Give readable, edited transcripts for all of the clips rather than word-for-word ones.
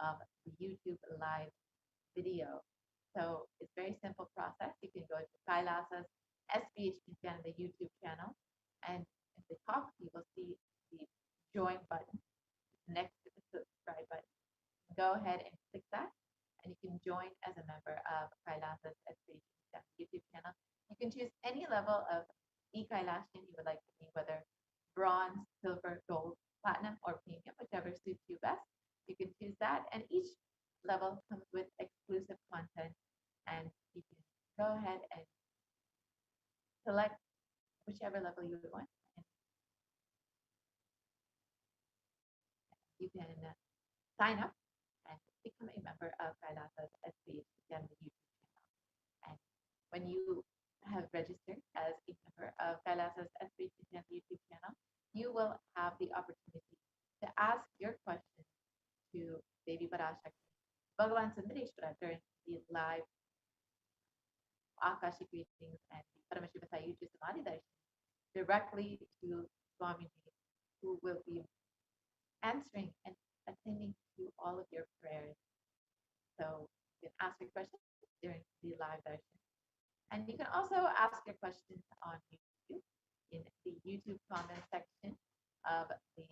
of the YouTube live video. So it's a very simple process. You can go to Kailasa'S SPH and NITHYANANDA YouTube channel, and at the top you will see the join button next to the subscribe button. Go ahead and click that, and you can join as a member of Kailasa'S SPH and NITHYANANDA YouTube channel. You can choose any level of e-Kailashian you would like to be, whether bronze, silver, gold, platinum, or premium, whichever suits you best. You can choose that, and each level comes with exclusive content, and you can go ahead and select whichever level you want, and you can sign up and become a member of Kailasa'S SPH and the YouTube channel. And when you have registered as a member of Kailasa'S SPH and the YouTube channel, you will have the opportunity to ask your questions to Devi Parashakti, Bhagavan Paramashivam during the live Akashic readings and the Paramashiva Sayuja Samadhi Darshan directly to Swamiji, who will be answering and attending to all of your prayers. So you can ask your questions during the live darshan. And you can also ask your questions on YouTube in the YouTube comment section of the,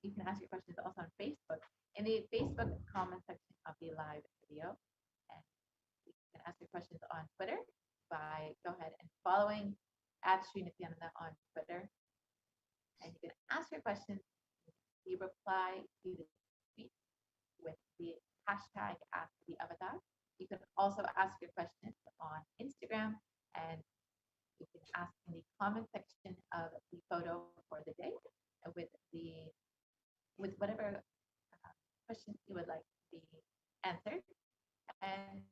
you can ask your questions also on Facebook in the Facebook comment section of the live video. And you can ask your questions on Twitter by go ahead and following @SriNityananda on Twitter. And you can ask your questions. You reply to the tweet with the hashtag #AskTheAvatar. You can also ask your questions on Instagram, and you can ask in the comment section of the photo for the day with whatever questions you would like to be answered. And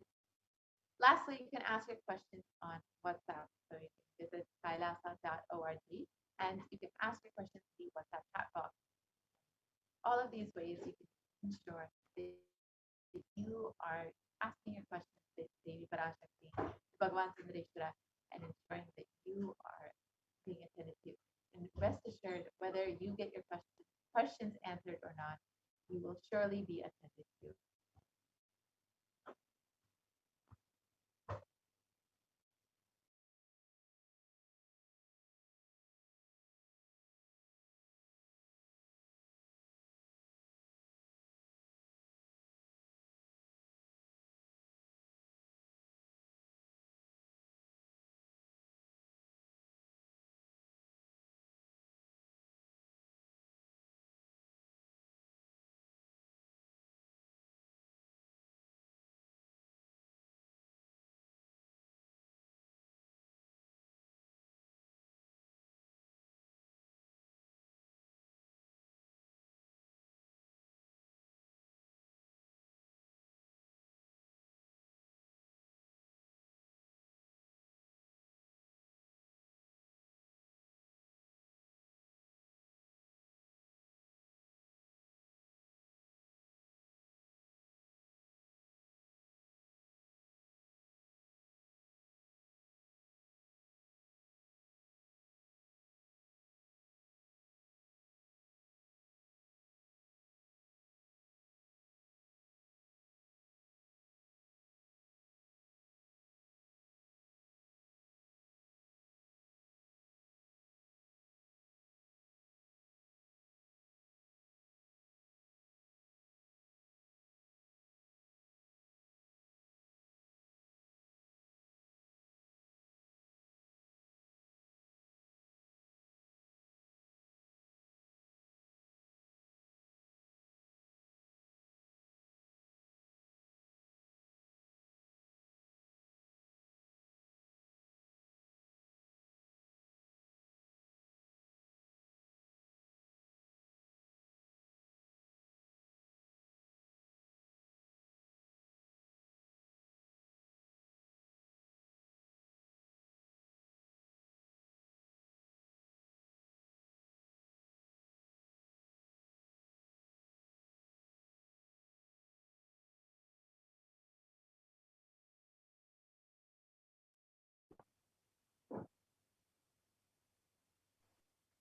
lastly, you can ask your questions on WhatsApp. So you can visit kailasa.org, and you can ask your questions in the WhatsApp chat box. All of these ways you can ensure that you are asking your questions to Devi Parashakti, to Bhagavan Paramashivam, and ensuring that you are being attended to. And rest assured, whether you get your questions answered or not, you will surely be attended to.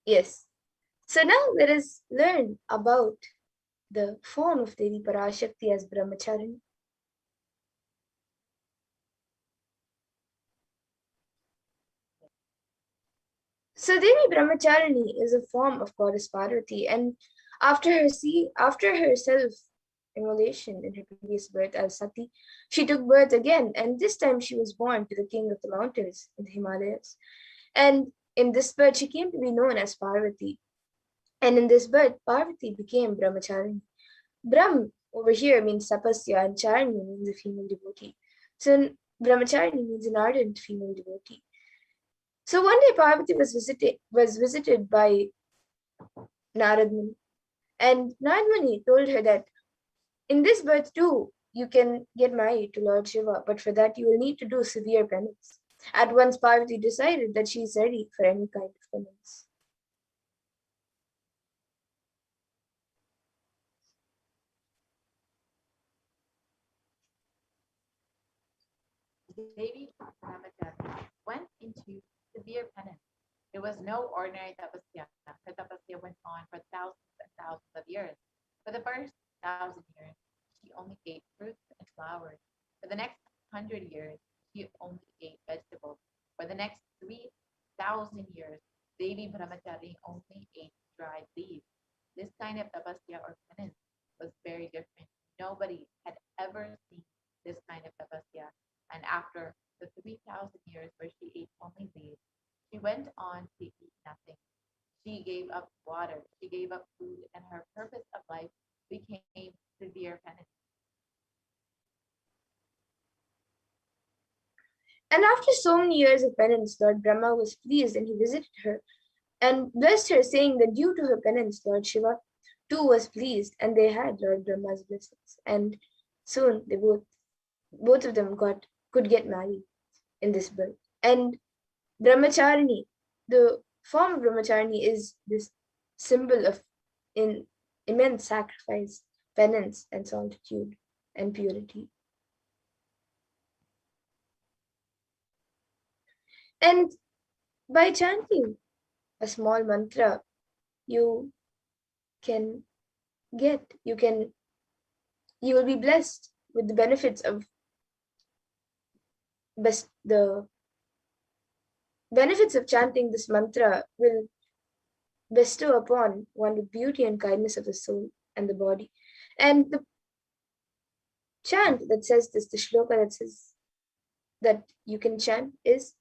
Yes. So now let us learn about the form of Devi Parashakti as Brahmacharini. So Devi Brahmacharini is a form of goddess Parvati, and after her self-immolation in her previous birth as Sati, she took birth again, and this time she was born to the king of the mountains in the Himalayas. And in this birth, she came to be known as Parvati. And in this birth, Parvati became Brahmacharini. Brahm over here means tapasya, and Charini means a female devotee. So Brahmacharini means an ardent female devotee. So one day Parvati was visited by Narad Muni, and Narad Muni told her that in this birth too you can get married to Lord Shiva, but for that you will need to do severe penance. At once Parvati decided that she is ready for any kind of penance. Devi Brahmachari went into severe penance. It was no ordinary tapasya. Her tapasya went on for thousands and thousands of years. For the first 1,000 years, she only ate fruits and flowers. For the next 100 years, she only ate vegetables. For the next 3,000 years, Devi Brahmachari only ate dried leaves. This kind of tapasya or penance was very different. Nobody had ever seen this kind of tapasya. And after the 3,000 years where she ate only leaves, she went on to eat nothing. She gave up water, she gave up food, and her purpose of life became severe penance. And after so many years of penance, Lord Brahma was pleased and he visited her and blessed her, saying that due to her penance, Lord Shiva too was pleased, and they had Lord Brahma's blessings. And soon they both of them could get married in this birth. And Brahmacharini, the form of Brahmacharini is this symbol of in immense sacrifice, penance, and solitude and purity. And by chanting a small mantra, you can you can, you will be blessed with the benefits of the benefits of chanting this mantra will bestow upon one the beauty and kindness of the soul and the body. And the chant that says this, the shloka that says that you can chant is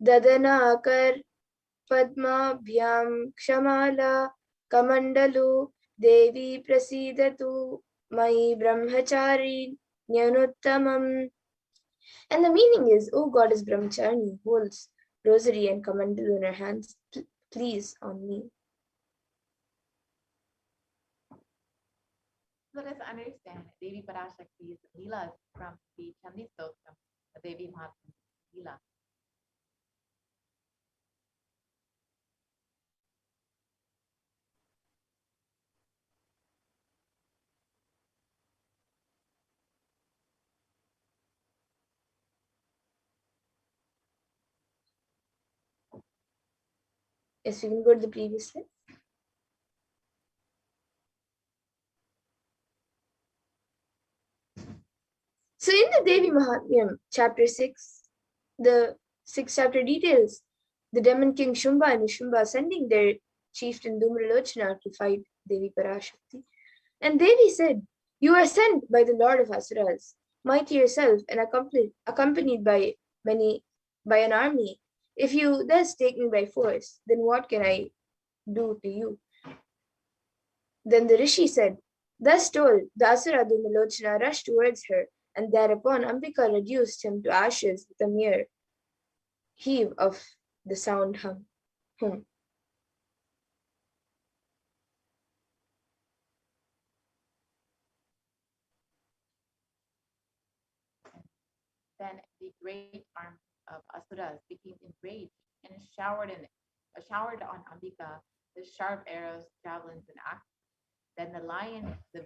Dadanakar Padmabhyam Kshamala Kamandalu Devi Prasidatu Mai Brahmachari Nyanuttamam. And the meaning is, O goddess Brahmachari holds rosary and kamandalu in her hands, please on me. Let us understand Devi Parashakti's Leelas from the Chandi Stotram, the Devi Mahatma Leela. Yes, we can go to the previous slide. So in the Devi Mahatmyam, chapter 6, the 6th chapter details the demon king Shumba and Nishumba sending their chieftain Dhumralochana to fight Devi Parashakti. And Devi said, "You are sent by the Lord of Asuras, mighty yourself, and accompanied by an army. If you thus take me by force, then what can I do to you?" Then the Rishi said, thus told, the Asura Dhumalochana rushed towards her, and thereupon Ambika reduced him to ashes with a mere heave of the sound hum. Then the great army of Asuras became enraged and showered on Ambika the sharp arrows, javelins, and axes. Then the lion, the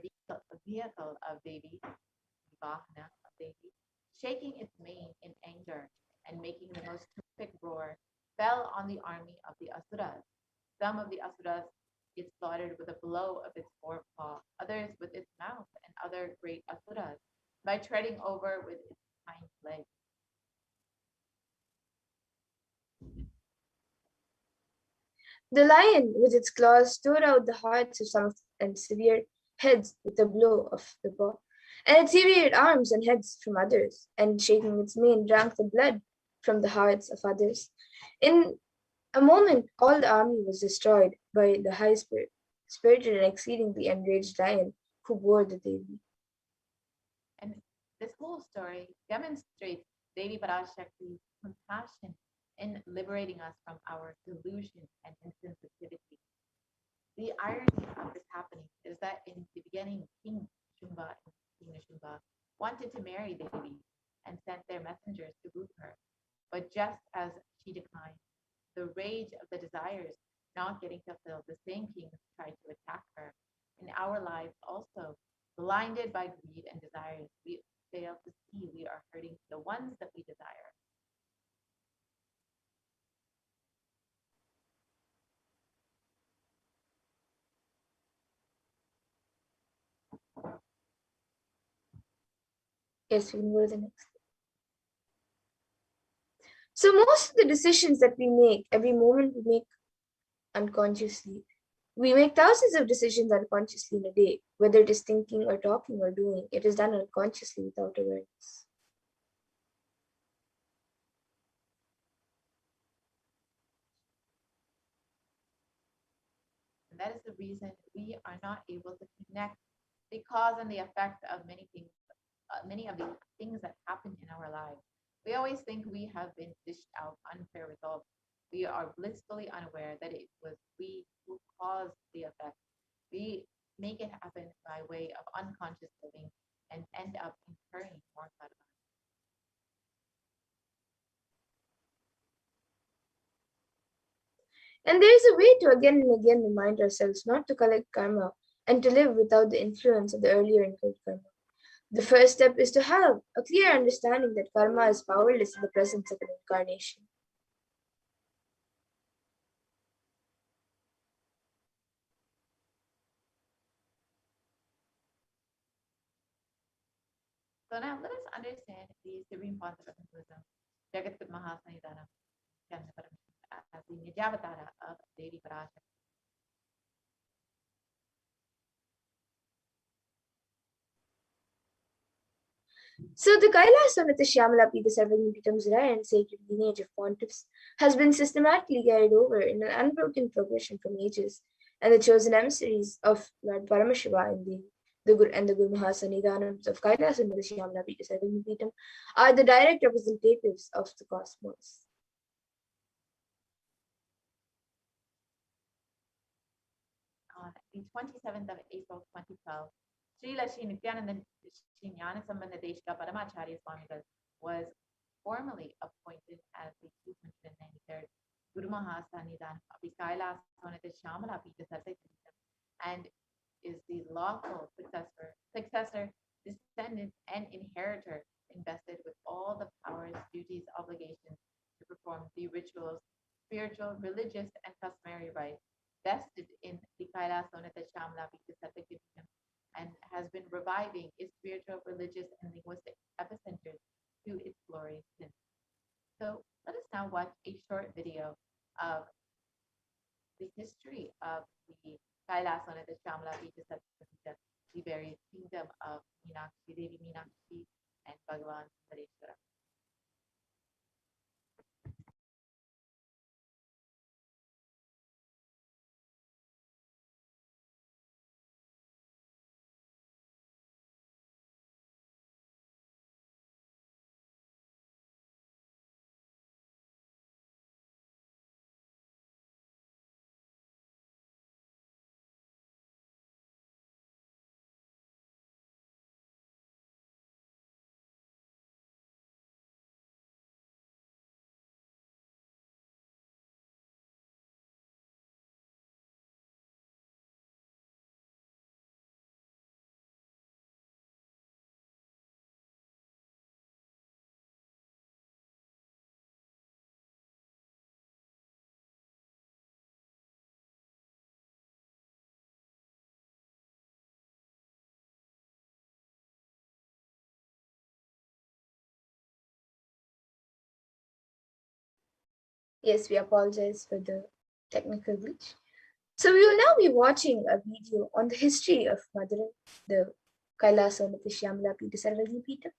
vehicle of Devi, the Vahana of Devi, shaking its mane in anger and making the most terrific roar, fell on the army of the Asuras. Some of the Asuras it slaughtered with a blow of its forepaw, others with its mouth, and other great asuras by treading over with its hind legs. The lion, with its claws, tore out the hearts of some and severed heads with a blow of the paw, and it severed arms and heads from others, and shaking its mane, drank the blood from the hearts of others. In a moment, all the army was destroyed by the high spirited and exceedingly enraged lion who bore the Devi. And this whole story demonstrates Devi Parashakti's compassion in liberating us from our delusion and insensitivity. The irony of this happening is that in the beginning, King Shumba and Queen Shumba wanted to marry Devi and sent their messengers to woo her. But just as she declined, the rage of the desires not getting fulfilled, the same kings tried to attack her. In our lives also, blinded by greed and desires, we fail to see we are hurting the ones that we desire. Yes, we can go to the next. So most of the decisions that we make, every moment we make unconsciously. We make thousands of decisions unconsciously in a day, whether it is thinking or talking or doing. It is done unconsciously without awareness. And that is the reason we are not able to connect the cause and the effect of many of the things that happen in our lives. We always think we have been dished out unfair results. We are blissfully unaware that it was we who caused the effect. We make it happen by way of unconscious living and end up incurring more karma. And there is a way to again and again remind ourselves not to collect karma and to live without the influence of the earlier incurred karma. The first step is to have a clear understanding that karma is powerless in the presence of an incarnation. So now let us understand the Supreme Pontiff of Hinduism, Jagat Mahasanidanam, as the Nijavatara of Devi Parashakti. So the Kailasa with the Shyamala Pita Sarvagnipitam's rare and sacred lineage of pontiffs has been systematically carried over in an unbroken progression from ages, and the chosen emissaries of Lord Paramashiva in the Guru and the Guru Mahasannidhanams of Kailasa and the Shyamala Pita Sarvagnipitam are the direct representatives of the cosmos. On the 27th of April 2012, Srila Sri Nityananda Sri Jnana Sambandha Deshika Paramacharya Swamigal was formally appointed as the 293rd Guru Mahasannidhan of the Kailasa'S Shamala Pita Sarvagnipitam and is the lawful successor, descendant, and inheritor invested with all the powers, duties, obligations to perform the rituals, spiritual, religious, and customary rites vested in the Kailasa'S Shamala Pita Sarvagnipitam and has been reviving its spiritual, religious, and linguistic epicenters to its glory since. So let us now watch a short video of the history of the Kailasa'S Shamala Pita Sattva, the various kingdom of Meenakshi, Devi Meenakshi, and Bhagavan Paramashivam. Yes, we apologize for the technical glitch. So we will now be watching a video on the history of Madurai, the Kailasa Nithyamala Pita Sarvagni Pita.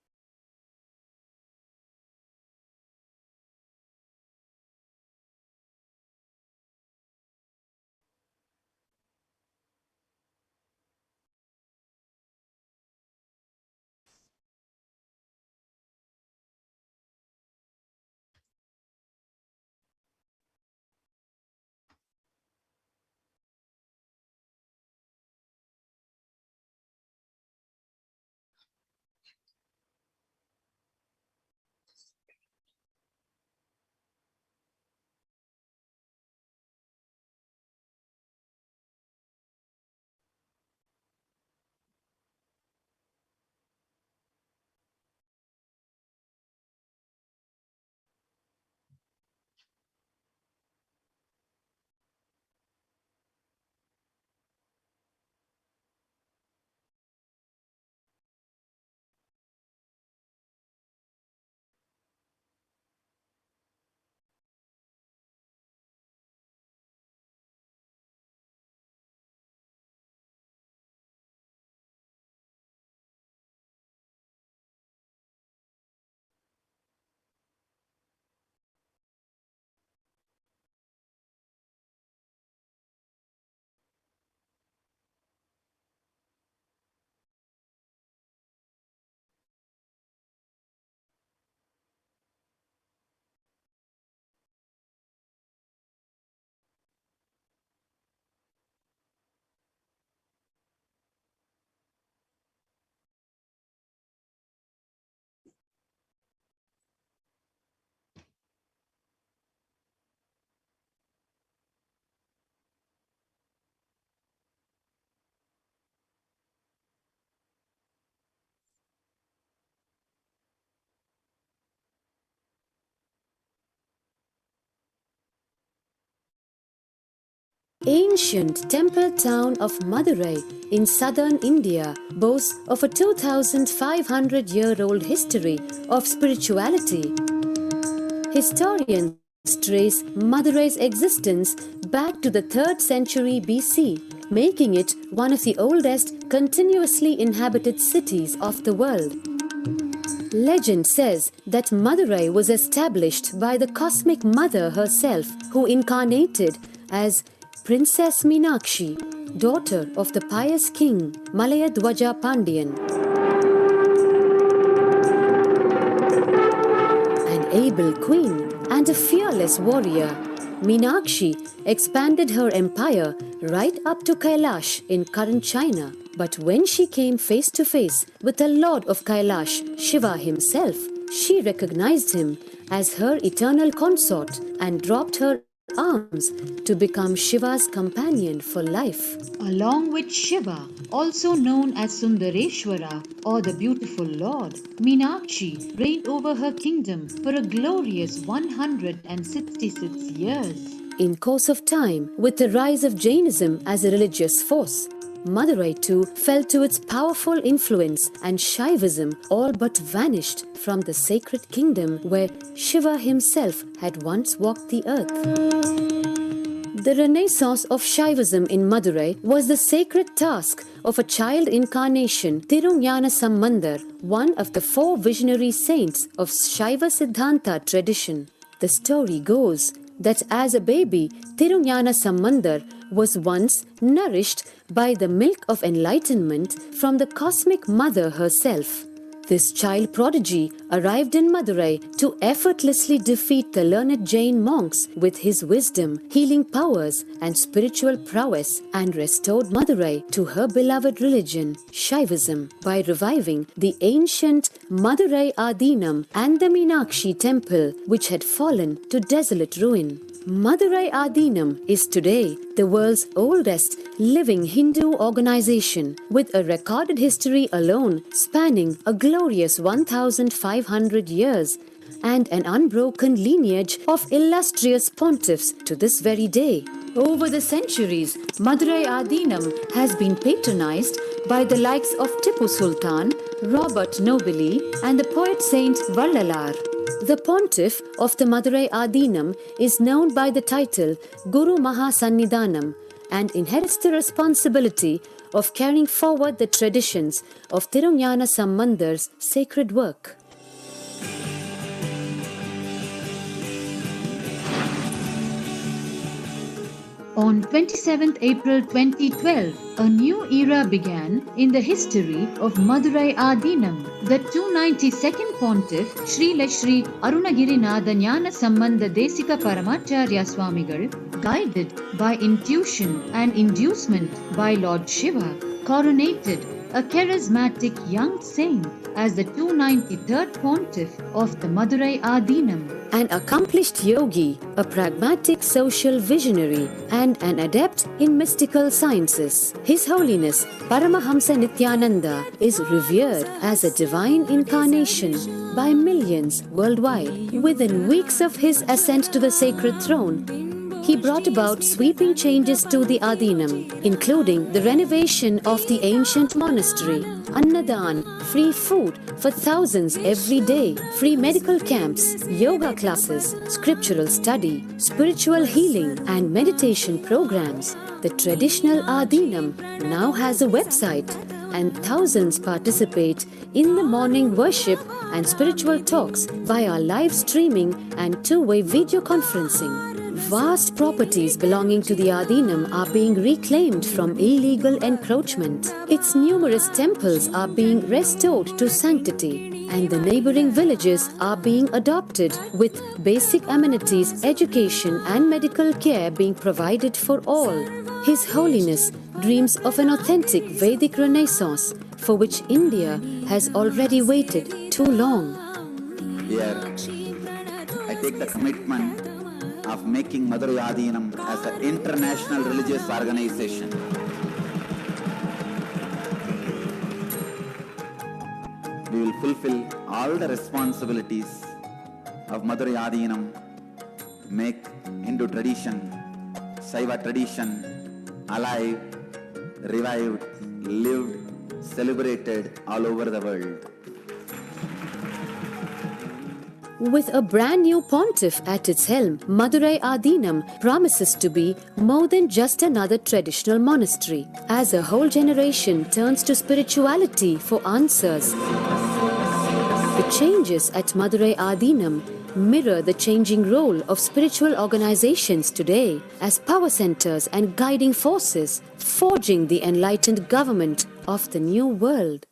Ancient temple town of Madurai in southern India boasts of a 2,500-year-old history of spirituality. Historians trace Madurai's existence back to the 3rd century BC, making it one of the oldest continuously inhabited cities of the world. Legend says that Madurai was established by the cosmic mother herself, who incarnated as Princess Meenakshi, daughter of the pious king Malayadwaja Pandian. An able queen and a fearless warrior, Meenakshi expanded her empire right up to Kailash in current China. But when she came face to face with the Lord of Kailash, Shiva himself, she recognized him as her eternal consort and dropped her arms to become Shiva's companion for life. Along with Shiva, also known as Sundareshwara or the beautiful Lord, Meenakshi reigned over her kingdom for a glorious 166 years. In course of time, with the rise of Jainism as a religious force, Madurai too fell to its powerful influence, and Shaivism all but vanished from the sacred kingdom where Shiva himself had once walked the earth. The renaissance of Shaivism in Madurai was the sacred task of a child incarnation, Tirunjana Sambandar, one of the 4 visionary saints of Shaiva Siddhanta tradition. The story goes that as a baby, Tirunjana Sambandar was once nourished by the milk of enlightenment from the cosmic mother herself. This child prodigy arrived in Madurai to effortlessly defeat the learned Jain monks with his wisdom, healing powers, and spiritual prowess, and restored Madurai to her beloved religion, Shaivism, by reviving the ancient Madurai Adinam and the Meenakshi temple, which had fallen to desolate ruin. Madurai Adinam is today the world's oldest living Hindu organization, with a recorded history alone spanning a glorious 1,500 years and an unbroken lineage of illustrious pontiffs to this very day. Over the centuries, Madurai Adinam has been patronized by the likes of Tipu Sultan, Robert Nobili, and the poet saint Vallalar. The pontiff of the Madurai Adinam is known by the title Guru Mahasannidhanam and inherits the responsibility of carrying forward the traditions of Tirunjana Sambandhar's sacred work. On 27th April 2012, a new era began in the history of Madurai Adinam. The 292nd Pontiff, Srila Sri Arunagirinath Jnana Sambandha Desika Paramacharya Swamigal, guided by intuition and inducement by Lord Shiva, coronated a charismatic young saint as the 293rd Pontiff of the Madurai Adinam. An accomplished yogi, a pragmatic social visionary, and an adept in mystical sciences. His Holiness Paramahamsa Nithyananda is revered as a divine incarnation by millions worldwide. Within weeks of his ascent to the sacred throne, he brought about sweeping changes to the Adinam, including the renovation of the ancient monastery, Annadan, free food for thousands every day, free medical camps, yoga classes, scriptural study, spiritual healing, and meditation programs. The traditional Adinam now has a website, and thousands participate in the morning worship and spiritual talks via live streaming and two-way video conferencing. Vast properties belonging to the Adinam are being reclaimed from illegal encroachment. Its numerous temples are being restored to sanctity, and the neighboring villages are being adopted with basic amenities, education and medical care being provided for all. His Holiness dreams of an authentic Vedic renaissance for which India has already waited too long. Here, I take the commitment of making Madurai Adinam as an international religious organization. We will fulfill all the responsibilities of Madurai Adinam, make Hindu tradition, Shaiva tradition alive, revived, lived, celebrated all over the world. With a brand new pontiff at its helm, Madurai Adinam promises to be more than just another traditional monastery. As a whole generation turns to spirituality for answers, the changes at Madurai Adinam mirror the changing role of spiritual organizations today as power centers and guiding forces, forging the enlightened government of the new world.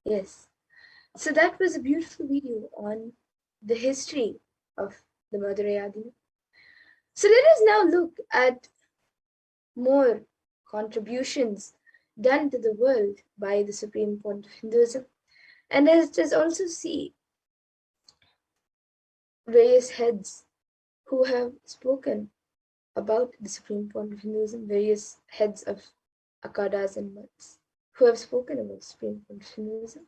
Yes. So that was a beautiful video on the history of the Madurai Adinam. So let us now look at more contributions done to the world by the Supreme Pontiff of Hinduism. And let us also see various heads who have spoken about the Supreme Pontiff of Hinduism, various heads of akhadas and monks who have spoken about the Supreme Pontiff of Hinduism.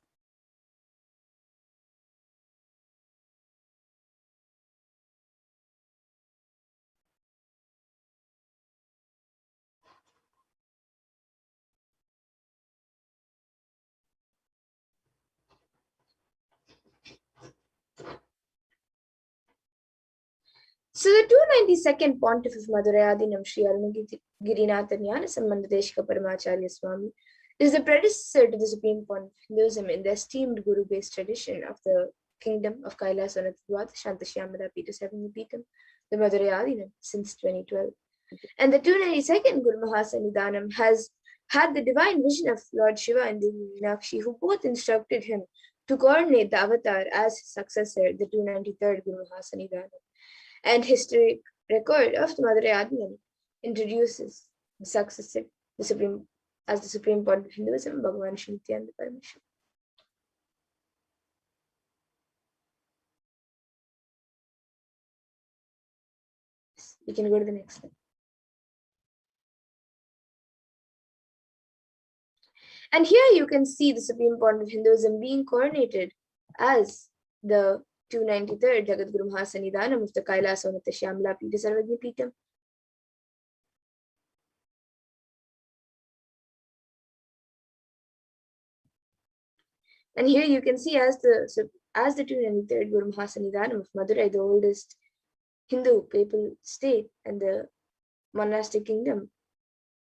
So the 292nd Pontiff of Madurayadinam, Sri Arunagirinath Jnana Sambandadeshika Paramacharya Swami, is the predecessor to the Supreme Pontiff of Hinduism in the esteemed Guru-based tradition of the Kingdom of Kailasa Shantashyamada Pita Savanyapitam, the Madurayadinam, since 2012. And the 292nd Guru Mahasannidhanam has had the divine vision of Lord Shiva and Devi Meenakshi, who both instructed him to coordinate the avatar as his successor, the 293rd Guru Mahasannidhanam. And historic record of the Madurayadinam introduces the successor, the Supreme Pontiff of Hinduism, Bhagavan Paramashivam. We can go to the next slide. And here you can see the Supreme Pontiff of Hinduism being coronated as the 293rd Jagadguru Mahasannidhanam of the Kailasa Shyamala Pita Sarvagyapitam. And here you can see as the 293rd Guru Mahasannidhanam of Madurai, the oldest Hindu papal state and the monastic kingdom,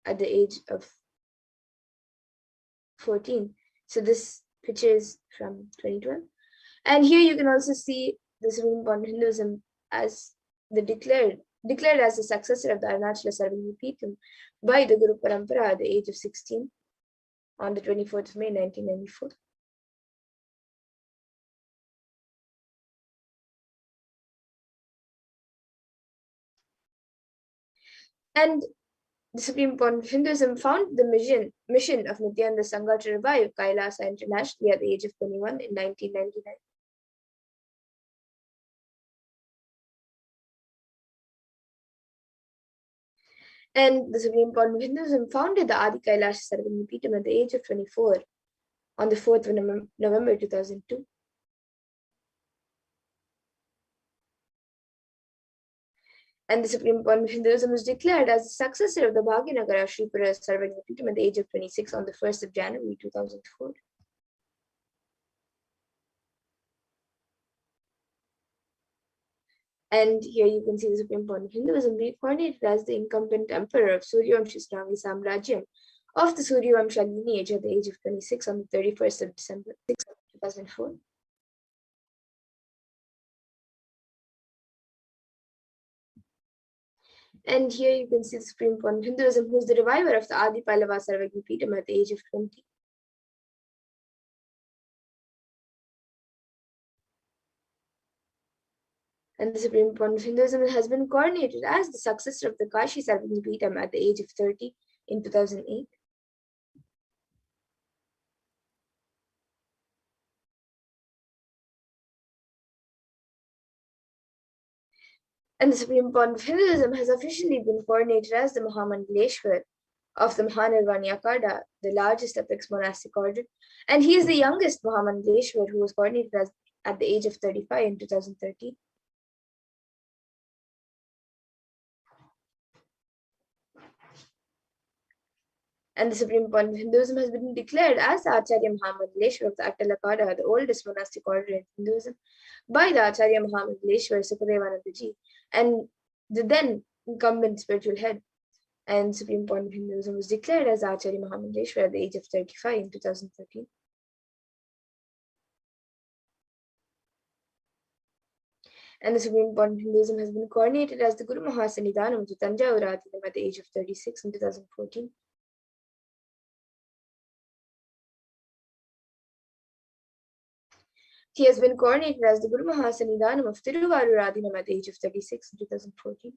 at the age of 14. So this picture is from 2012. And here you can also see the Supreme Pontiff of Hinduism as the declared as the successor of the Arunachala Sarvagyapitam by the Guru Parampara at the age of 16 on the 24th of May 1994. And the Supreme Pontiff of Hinduism found the mission of Nityananda Sangha to revive Kailasa internationally at the age of 21 in 1999. And the Supreme Pontiff of Hinduism founded the Adi Kailasa'S at the age of 24 on the 4th of November 2002. And the Supreme Pontiff of Hinduism was declared as the successor of the Bhaginagara Sripura Sarvagyapitam at the age of 26 on the 1st of January 2004. And here you can see the Supreme Pontiff of Hinduism reincarnated as the incumbent emperor of Suryavamshi Samrajyam of the Suryavamsha lineage at the age of 26 on the 31st of December 2004. And here you can see the Supreme Pontiff of Hinduism, who is the reviver of the Adi Pallava Sarvagyapitam at the age of 20. And the Supreme Pontiff of Hinduism has been coronated as the successor of the Kashi Sarvagyapitam at the age of 30 in 2008. And the Supreme Pontiff of Hinduism has officially been coronated as the Mahamandaleshwar of the Mahanirvani Akada, the largest apex monastic order. And he is the youngest Mahamandaleshwar who was coronated at the age of 35 in 2013. And the Supreme Pontiff of Hinduism has been declared as the Acharya Mahamandaleshwar of the Attalakada, the oldest monastic order in Hinduism, by the Acharya Mahamandaleshwar Sukadevanandaji, and the then incumbent spiritual head. And Supreme Pontiff of Hinduism was declared as Acharya Mahamandaleshwar at the age of 35 in 2013. And the Supreme Pontiff of Hinduism has been coronated as the Guru Mahasannidhanam to Tanjavur at the age of 36 in 2014. He has been coronated as the Guru Mahasannidhanam of Tiruvarur Adinam at the age of 36 in 2014.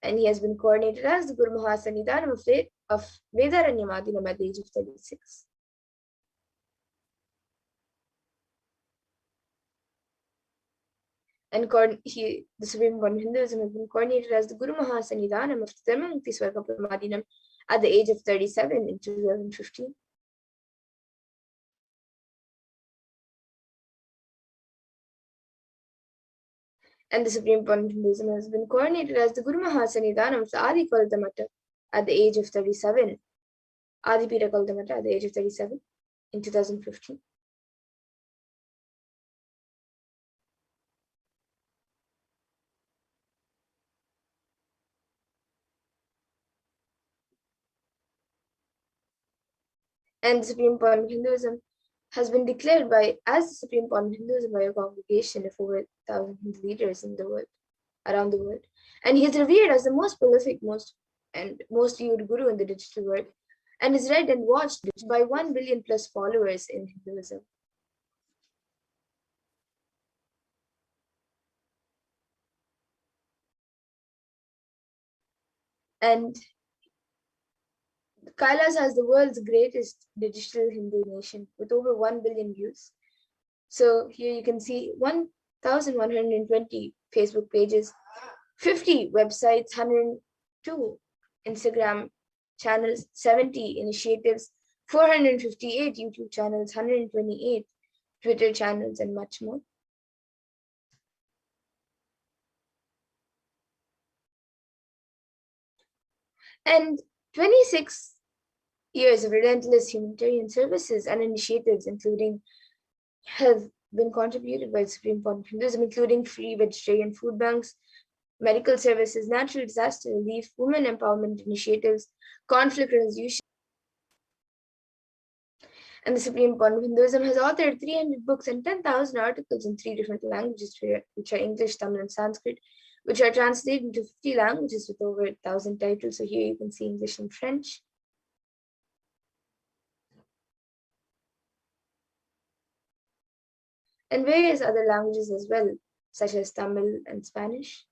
And he has been coronated as the Guru Mahasannidhanam of Vedaranyam Adinam at the age of 36. And the Supreme Pontiff of Hinduism has been coronated as the Guru Mahasannidhanam of Dharmamukti Swargapura Adinam at the age of 37 in 2015. And the Supreme Pontiff of Hinduism has been coronated as the Guru Mahasannidhanam of the Adi Koldamata at the age of 37, Adi Pira Koldamata at the age of 37 in 2015. And the Supreme Pontiff of Hinduism has been declared as the Supreme Pontiff of Hinduism by a congregation of over 1,000 Hindu leaders in the world, around the world. And he is revered as the most prolific, most viewed guru in the digital world, and is read and watched by 1 billion plus followers in Hinduism. And Kailasa has the world's greatest digital Hindu nation with over 1 billion views. So here you can see 1,120 Facebook pages, 50 websites, 102 Instagram channels, 70 initiatives, 458 YouTube channels, 128 Twitter channels, and much more. And 26 years of relentless humanitarian services and initiatives, including, have been contributed by the Supreme Pontiff of Hinduism, including free vegetarian food banks, medical services, natural disaster relief, women empowerment initiatives, conflict resolution. And the Supreme Pontiff of Hinduism has authored 300 books and 10,000 articles in 3 different languages, which are English, Tamil, and Sanskrit, which are translated into 50 languages with over 1,000 titles. So here you can see English and French. And various other languages as well, such as Tamil and Spanish.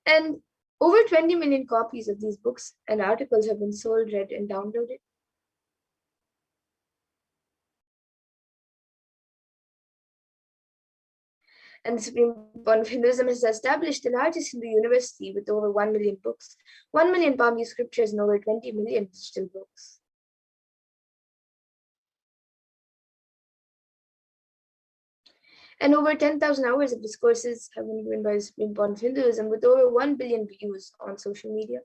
And over 20 million copies of these books and articles have been sold, read, and downloaded. And the Supreme Pontiff of Hinduism has established the largest Hindu university with over 1 million books, 1 million Pali scriptures, and over 20 million digital books. And over 10,000 hours of discourses have been given by the Supreme Pontiff of Hinduism with over 1 billion views on social media.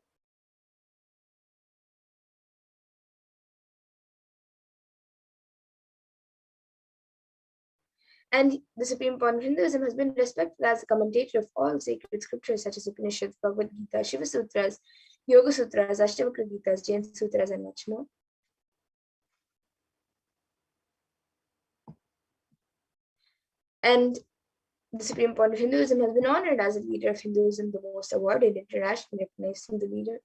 And the Supreme Pontiff of Hinduism has been respected as a commentator of all sacred scriptures such as Upanishads, Bhagavad Gita, Shiva Sutras, Yoga Sutras, Ashtavakra Gitas, Jain Sutras, and much more. And the Supreme Pontiff of Hinduism has been honored as a leader of Hinduism, the most awarded internationally recognized Hindu leader.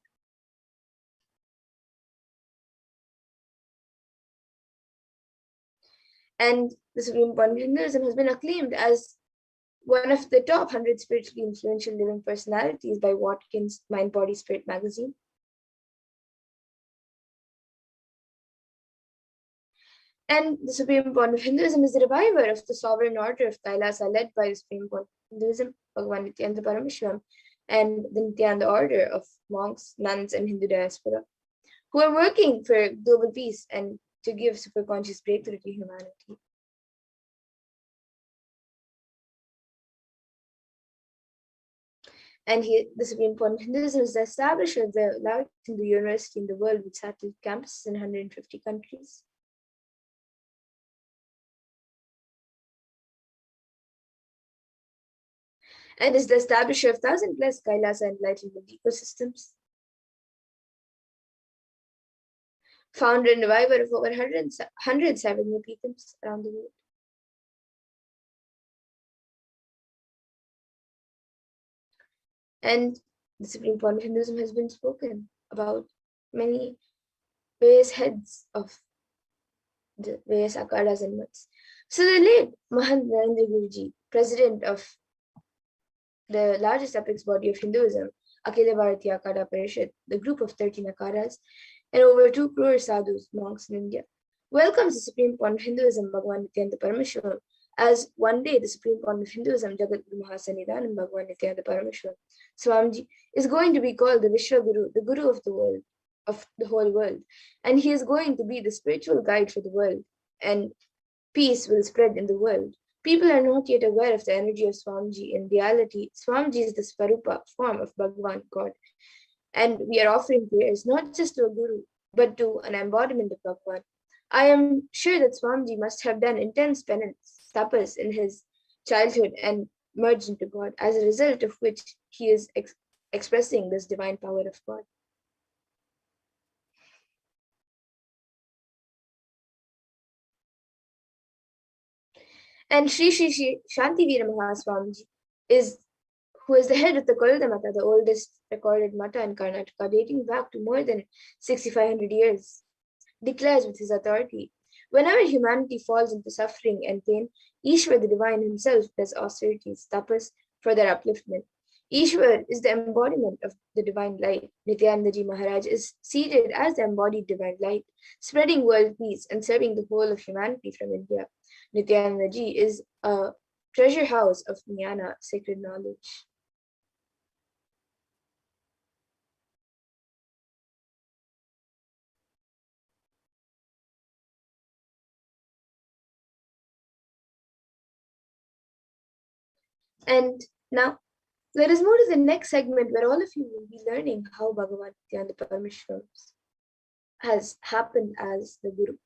And the Supreme Pontiff of Hinduism has been acclaimed as one of the top 100 spiritually influential living personalities by Watkins' Mind, Body, Spirit magazine. And the Supreme Pontiff of Hinduism is the reviver of the Sovereign Order of Kailasa, led by the Supreme Pontiff of Hinduism, Bhagavan Nithyanda Paramashivam, and the Nithyanda Order of monks, nuns, and Hindu diaspora, who are working for global peace and to give superconscious breakthrough to humanity. And the Supreme Pontiff of Hinduism is the establisher of the largest Hindu university in the world with satellite campuses in 150 countries. And is the establisher of 1,000 plus Kailasa enlightenment ecosystems. Founder and reviver of over 107 new peetams around the world. And the Supreme Pontiff of Hinduism has been spoken about many various heads of the various akhadas and mats. So the late Mahant Narendra Guruji, president of the largest apex body of Hinduism, Akhila Bharatiya Akhada Parishad, the group of 13 akhadas, and over 2 crore sadhus, monks in India, welcomes the Supreme Pontiff of Hinduism, Bhagavan Nithyanda Paramashivam, as one day the Supreme Pontiff of Hinduism, Jagat Guru Mahasannidhanam Bhagavan Nithyanda Paramashivam, Swamiji, is going to be called the Vishwa Guru, the Guru of the world, of the whole world. And he is going to be the spiritual guide for the world, and peace will spread in the world. People are not yet aware of the energy of Swamiji. In reality, Swamiji is the Svarupa form of Bhagavan, God. And we are offering prayers not just to a Guru, but to an embodiment of Bhagavan. I am sure that Swamiji must have done intense penance, tapas in his childhood and merged into God, as a result of which he is expressing this divine power of God. And Sri Shantivira Mahaswamiji is who is the head of the Kolda Mata, the oldest recorded Mata in Karnataka, dating back to more than 6,500 years, declares with his authority, whenever humanity falls into suffering and pain, Ishwar the Divine himself does austerities, tapas, for their upliftment. Ishwar is the embodiment of the divine light. Nityanandaji Maharaj is seated as the embodied divine light, spreading world peace and serving the whole of humanity from India. Nityanandaji is a treasure house of jnana, sacred knowledge. And now, let us move to the next segment where all of you will be learning how Bhagavan Paramashivam has happened as the Guru.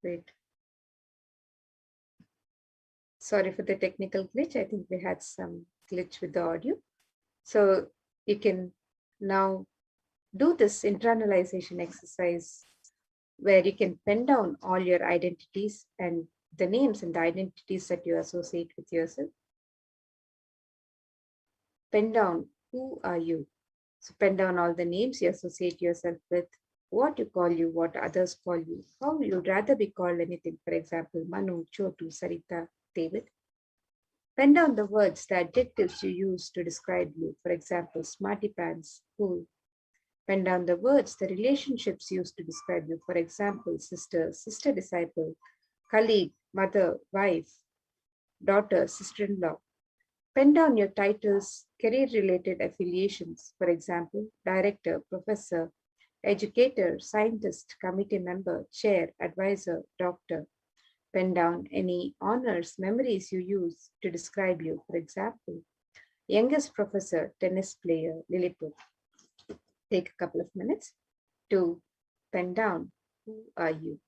Wait. Sorry for the technical glitch. I think we had some glitch with the audio. So you can now do this internalization exercise where you can pen down all your identities and the names and the identities that you associate with yourself. Pen down who are you. So pen down all the names you associate yourself with, what you call you, what others call you, how you'd rather be called anything. For example, Manu, Chotu, Sarita, David. Pen down the words, the adjectives you use to describe you. For example, smarty pants, cool. Pen down the words, the relationships used to describe you. For example, sister, sister disciple, colleague, mother, wife, daughter, sister-in-law. Pen down your titles, career-related affiliations. For example, director, professor, educator, scientist, committee member, chair, advisor, doctor. Pen down any honors, memories you use to describe you. For example, youngest professor, tennis player, Lilliput. Take a couple of minutes to pen down who are you.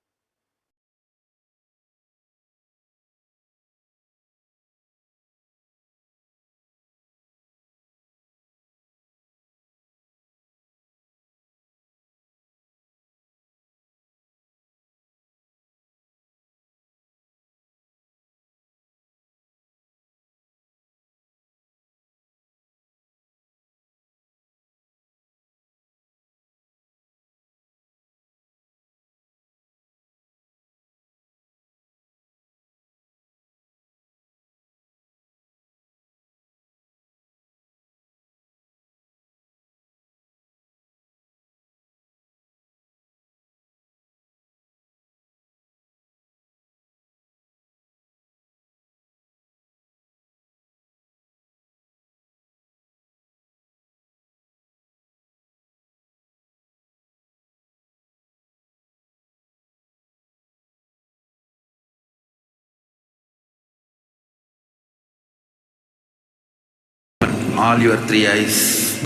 All your three eyes.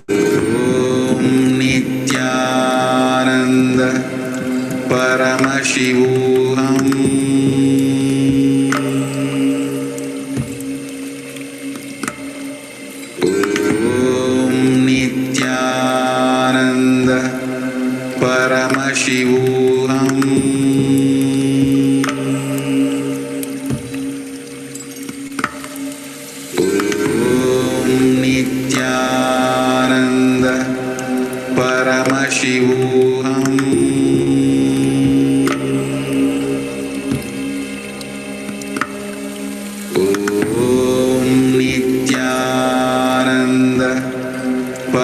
Om Nityananda Paramashivam. Om Nityananda Paramashivam. Nityananda Paramashivam. Om Nityananda Paramashivam. Om Nityananda Paramashivam. Om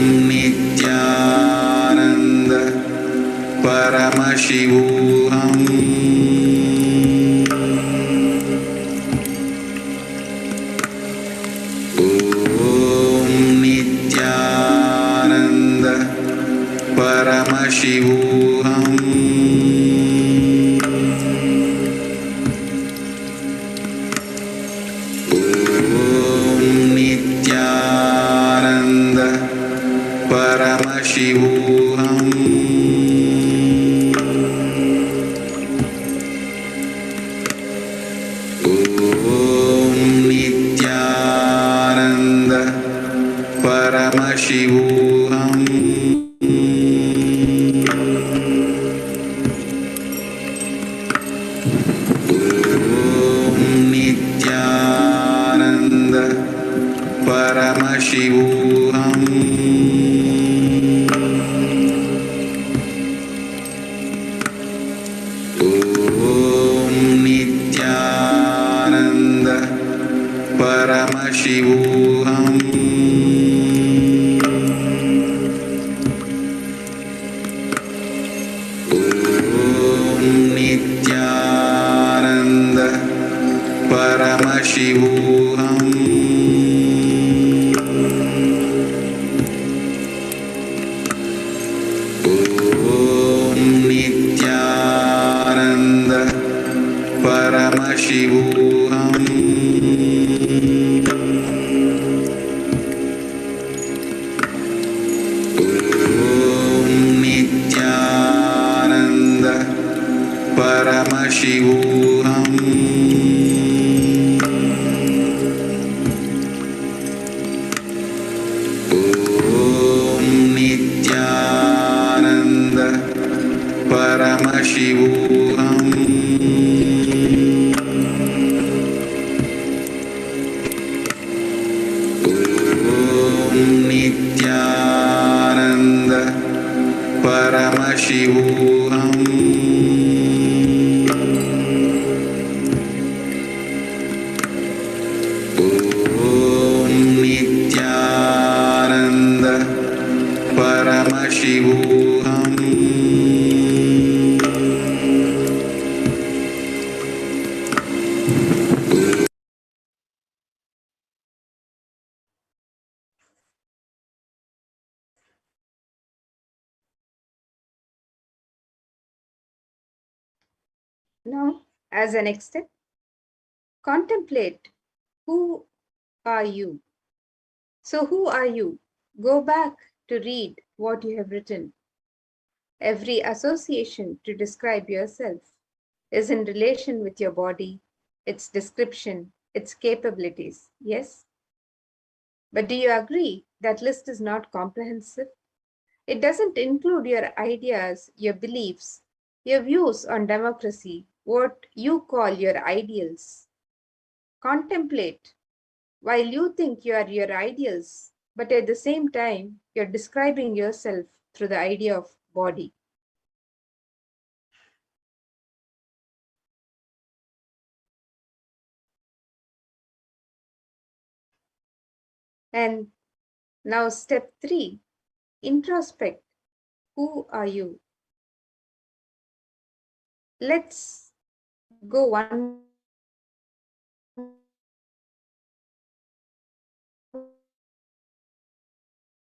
Nityananda Paramashivam. Om Nityananda Paramashivam. Om Nityananda Paramashivam. Om Nityananda Paramashivam. Om Nityananda Paramashivam. Om Nityananda Paramashivam. Om Nityananda Paramashivam. Om Nityananda Paramashivam. Now, as a next step, contemplate who are you. So, who are you? Go back to read what you have written. Every association to describe yourself is in relation with your body, its description, its capabilities. Yes? But do you agree that list is not comprehensive? It doesn't include your ideas, your beliefs, your views on democracy, what you call your ideals. Contemplate while you think you are your ideals, but at the same time, you're describing yourself through the idea of body. And now, step 3, introspect. Who are you? Let's go one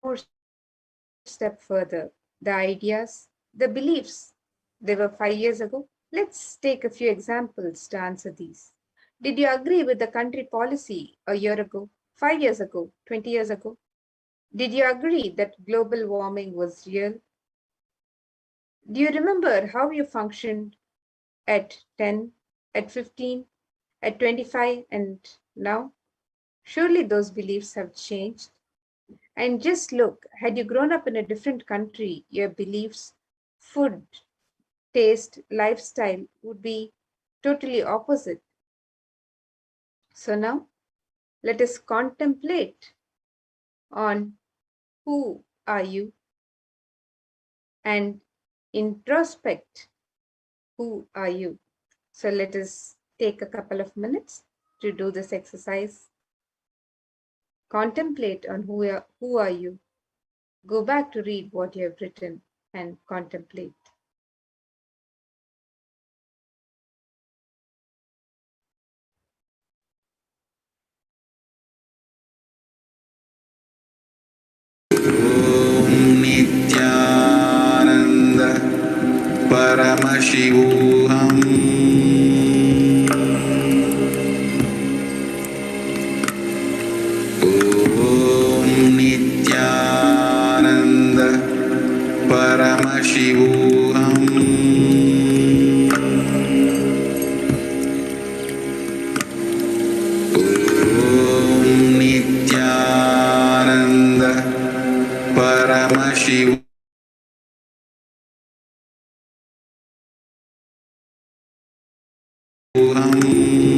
more step further. The ideas, the beliefs, they were 5 years ago. Let's take a few examples to answer these. Did you agree with the country policy a year ago, 5 years ago, 20 years ago? Did you agree that global warming was real? Do you remember how you functioned at 10, at 15, at 25, and now? Surely those beliefs have changed. And just look, had you grown up in a different country, your beliefs, food, taste, lifestyle would be totally opposite. So now, let us contemplate on who are you and introspect who are you. So let us take a couple of minutes to do this exercise. Contemplate on who are you. Go back to read what you have written and contemplate. Om Nityananda Paramashivam. Om Nityananda Paramashivam. Om Nityananda Paramashivam. Om Nityananda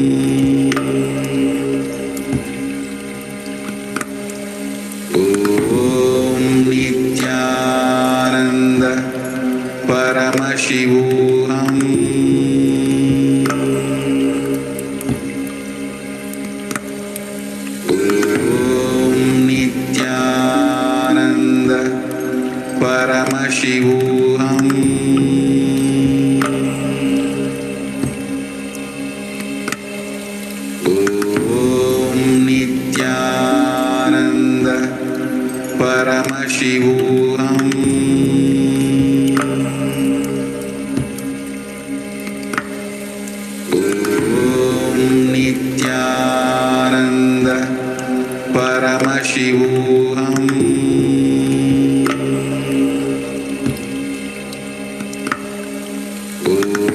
Paramashivam. Om Nityananda Paramashivam. Om Nityananda Paramashivam. Om Nityananda Paramashivam.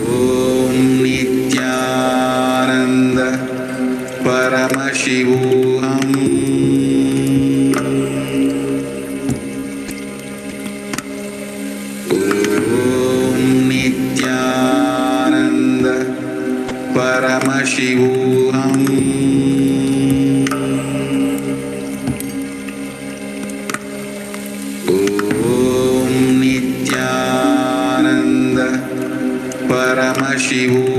Om Nityananda Paramashivam. Om Nityananda Paramashivam. Om Nityananda Paramashivam.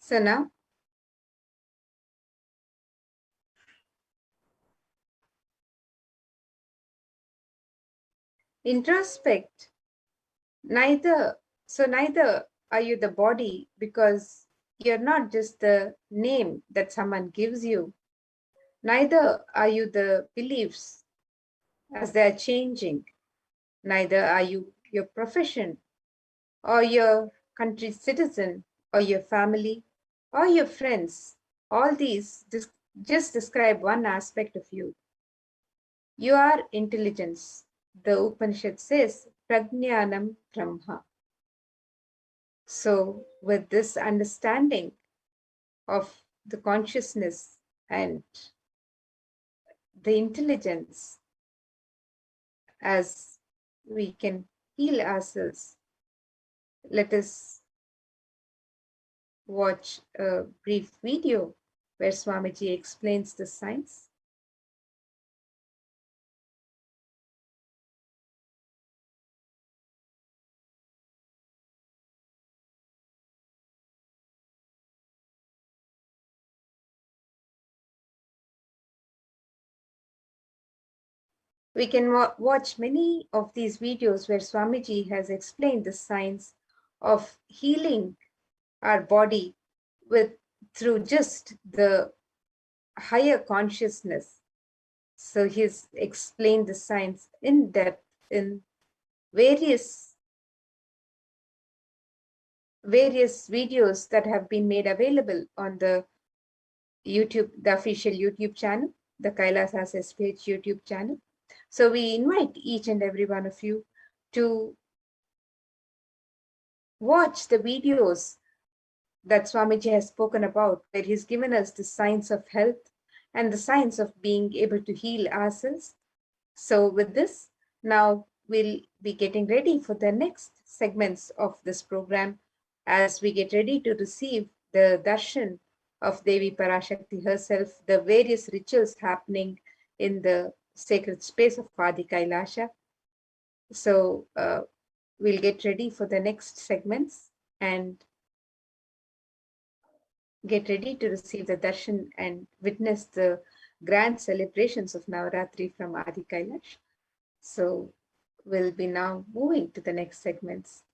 So now, introspect. Neither are you the body, because you're not just the name that someone gives you. Neither are you the beliefs as they are changing. Neither are you your profession or your country's citizen or your family or your friends. All these just describe one aspect of you. You are intelligence. The Upanishad says, Prajnanam Brahma. So, with this understanding of the consciousness and the intelligence, as we can heal ourselves, let us watch a brief video where Swamiji explains the science. We can watch many of these videos where Swamiji has explained the science of healing our body through just the higher consciousness. So he's explained the science in depth in various videos that have been made available on the official YouTube channel, the Kailasa'S SPH YouTube channel. So we invite each and every one of you to watch the videos that Swamiji has spoken about, where he's given us the science of health and the science of being able to heal ourselves. So with this, now we'll be getting ready for the next segments of this program as we get ready to receive the darshan of Devi Parashakti herself, the various rituals happening in the sacred space of Adi Kailasa. So we'll get ready for the next segments and get ready to receive the darshan and witness the grand celebrations of Navaratri from Adi Kailash. So we'll be now moving to the next segments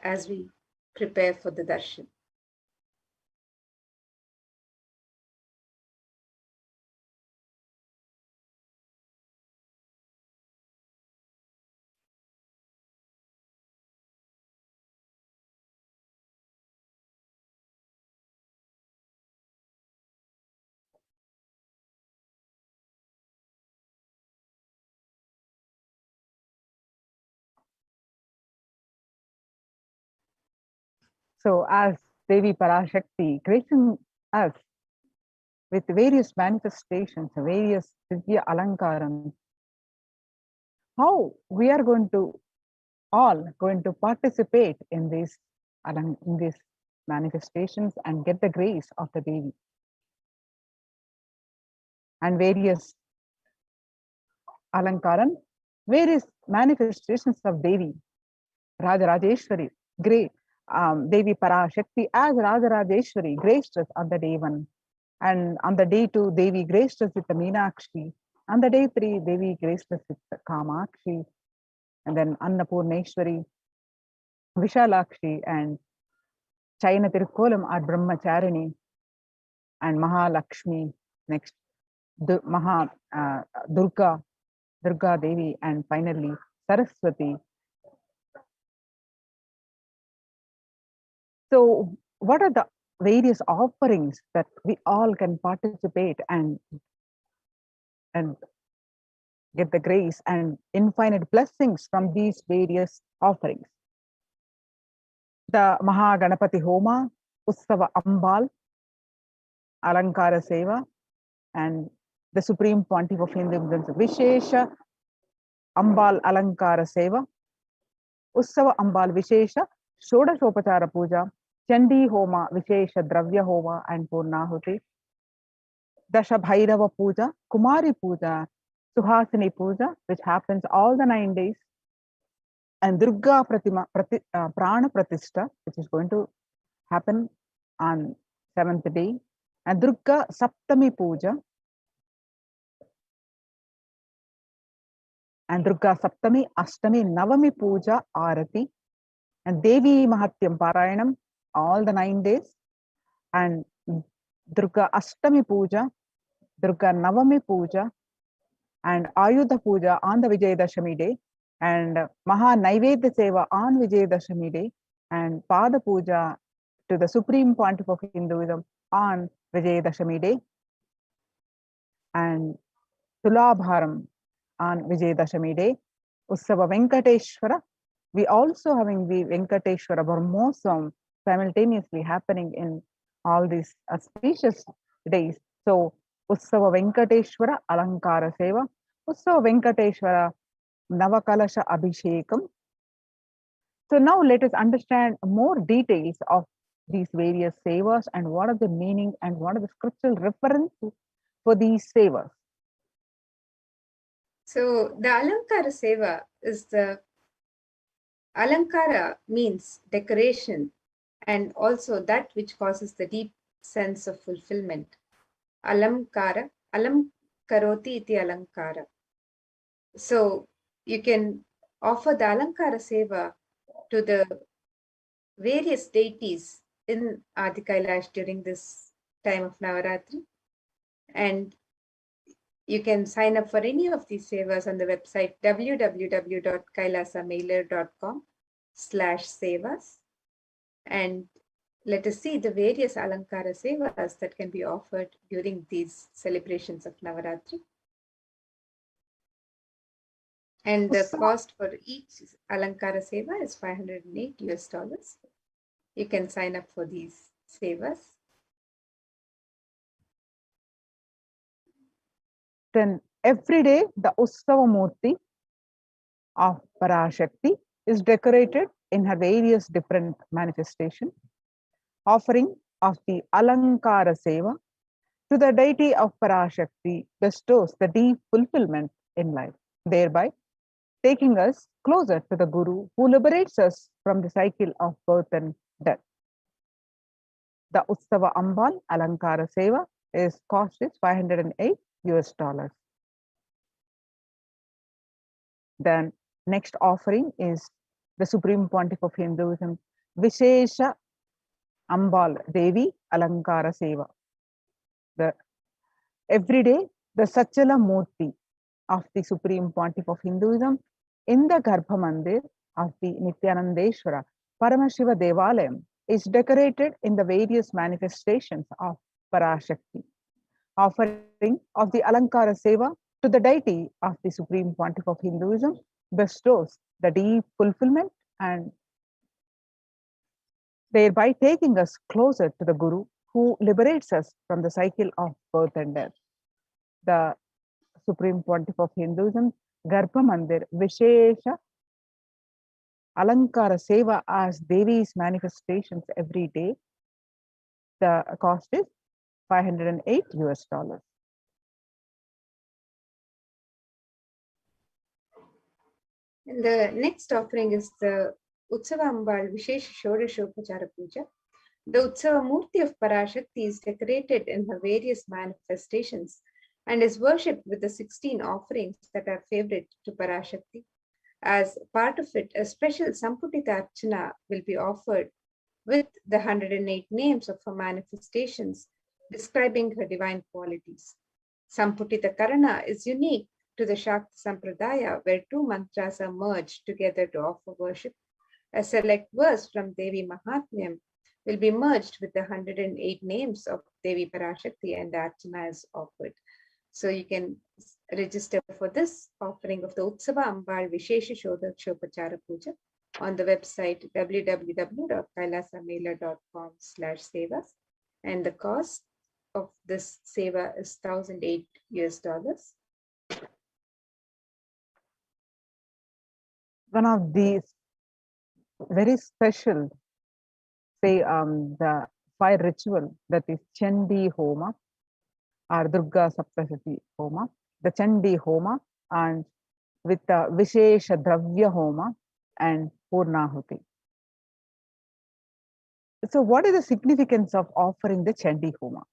as we prepare for the darshan. So as Devi Parashakti gracing us with various manifestations, various Divya Alankarams, how we are all going to participate in these manifestations and get the grace of the Devi. And various Alankaran, various manifestations of Devi, Rajarajeshwari, Devi Parashakti as Rajarajeshwari graced us on the day 1. And on the day 2, Devi graced us with the Meenakshi. On the day 3, Devi graced us with the Kamakshi. And then Annapurneshwari, Vishalakshi, and Chaina Tirukolam are Brahmacharini, and Mahalakshmi, next Durga Devi, and finally Saraswati. So what are the various offerings that we all can participate and get the grace and infinite blessings from these various offerings? The Mahaganapati Homa, Utsava Ambal, Alankara Seva, and the Supreme Pontiff of Hinduism, Vishesha Ambal Alankara Seva, Utsava Ambal Vishesha Shodashopachara Puja, Chandi Homa Vishesha Dravya Homa and Purnahuti, Dasha Bhairava Puja, Kumari Puja, Suhasini Puja, which happens all the 9 days, and Durga Prana Pratishta, which is going to happen on 7th day, and Durga Saptami Puja, and Durga Saptami, Ashtami, Navami Puja, Arati, and Devi Mahatyam Parayanam all the 9 days, and Durga Ashtami Puja, Durga Navami Puja, and Ayudha Puja on the Vijayadashami day, and Maha Naivedya Seva on Vijayadashami day, and Pada Puja to the Supreme Pontiff of Hinduism on Vijayadashami day, and Tulabharam on Vijayadashami day, Ussava Venkateshwara. We also having the Venkateshwara Brahmosam simultaneously happening in all these auspicious days. So Ussava Venkateshwara Alankara Seva, Ussava Venkateshwara Navakalasha Abhishekam. So now let us understand more details of these various sevas and what are the meaning and what are the scriptural references for these sevas. So the Alankara Seva is the Alankara means decoration and also that which causes the deep sense of fulfillment. Alamkara, alam karoti iti alankara. So you can offer the Alankara Seva to the various deities in Adi Kailash during this time of Navaratri. And you can sign up for any of these sevas on the website www.kailasamailer.com/sevas. And let us see the various Alankara Sevas that can be offered during these celebrations of Navaratri. And the cost for each Alankara Seva is $508. You can sign up for these Sevas. Then every day the Ussava Murti of Parashakti is decorated in her various different manifestations. Offering of the Alankara Seva to the deity of Parashakti bestows the deep fulfillment in life, thereby taking us closer to the Guru who liberates us from the cycle of birth and death. The Ussava Ambal Alankara Seva is cost is $508. Then next offering is the Supreme Pontiff of Hinduism, Vishesha Ambal Devi Alankara Seva. Every day, the Sachala Murti of the Supreme Pontiff of Hinduism in the Garbha Mandir of the Nithyanandeshwara Paramashiva Devalayam is decorated in the various manifestations of Parashakti. Offering of the Alankara Seva to the deity of the Supreme Pontiff of Hinduism bestows the deep fulfillment and thereby taking us closer to the Guru who liberates us from the cycle of birth and death. The Supreme Pontiff of Hinduism, Garbha Mandir, Vishesha Alankara Seva as Devi's manifestations every day. The cost is $508. And the next offering is the Utsava Ambal Vishesha Shodashopachara Puja. The Utsava Murti of Parashakti is decorated in her various manifestations and is worshipped with the 16 offerings that are favorite to Parashakti. As part of it, a special Samputita Archana will be offered with the 108 names of her manifestations describing her divine qualities. Samputita Karana is unique to the Shakti Sampradaya, where two mantras are merged together to offer worship. A select verse from Devi Mahatmyam will be merged with the 108 names of Devi Parashakti and the Archana is offered. So you can register for this offering of the Utsava Ambal Vishesha Shodakshopachara Puja on the website www.kailasamailer.com/sevas. And the cost of this seva is $1,008. One of these very special, say, the fire ritual that is Chandi Homa or Durga Saptasati Homa, the Chandi Homa, and with the Vishesha Dravya Homa and Purnahuti. So what is the significance of offering the Chandi Homa?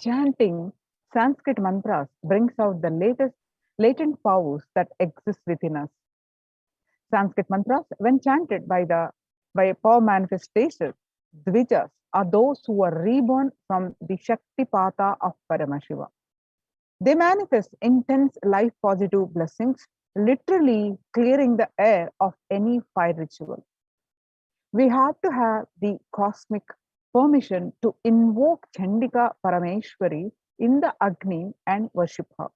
Chanting Sanskrit mantras brings out the latent powers that exist within us. Sanskrit mantras, when chanted by power manifestation, Dvijas are those who are reborn from the Shaktipata of Paramashiva. They manifest intense life positive blessings, literally clearing the air of any fire ritual. We have to have the cosmic permission to invoke Chandika Parameshwari in the Agni and worship her.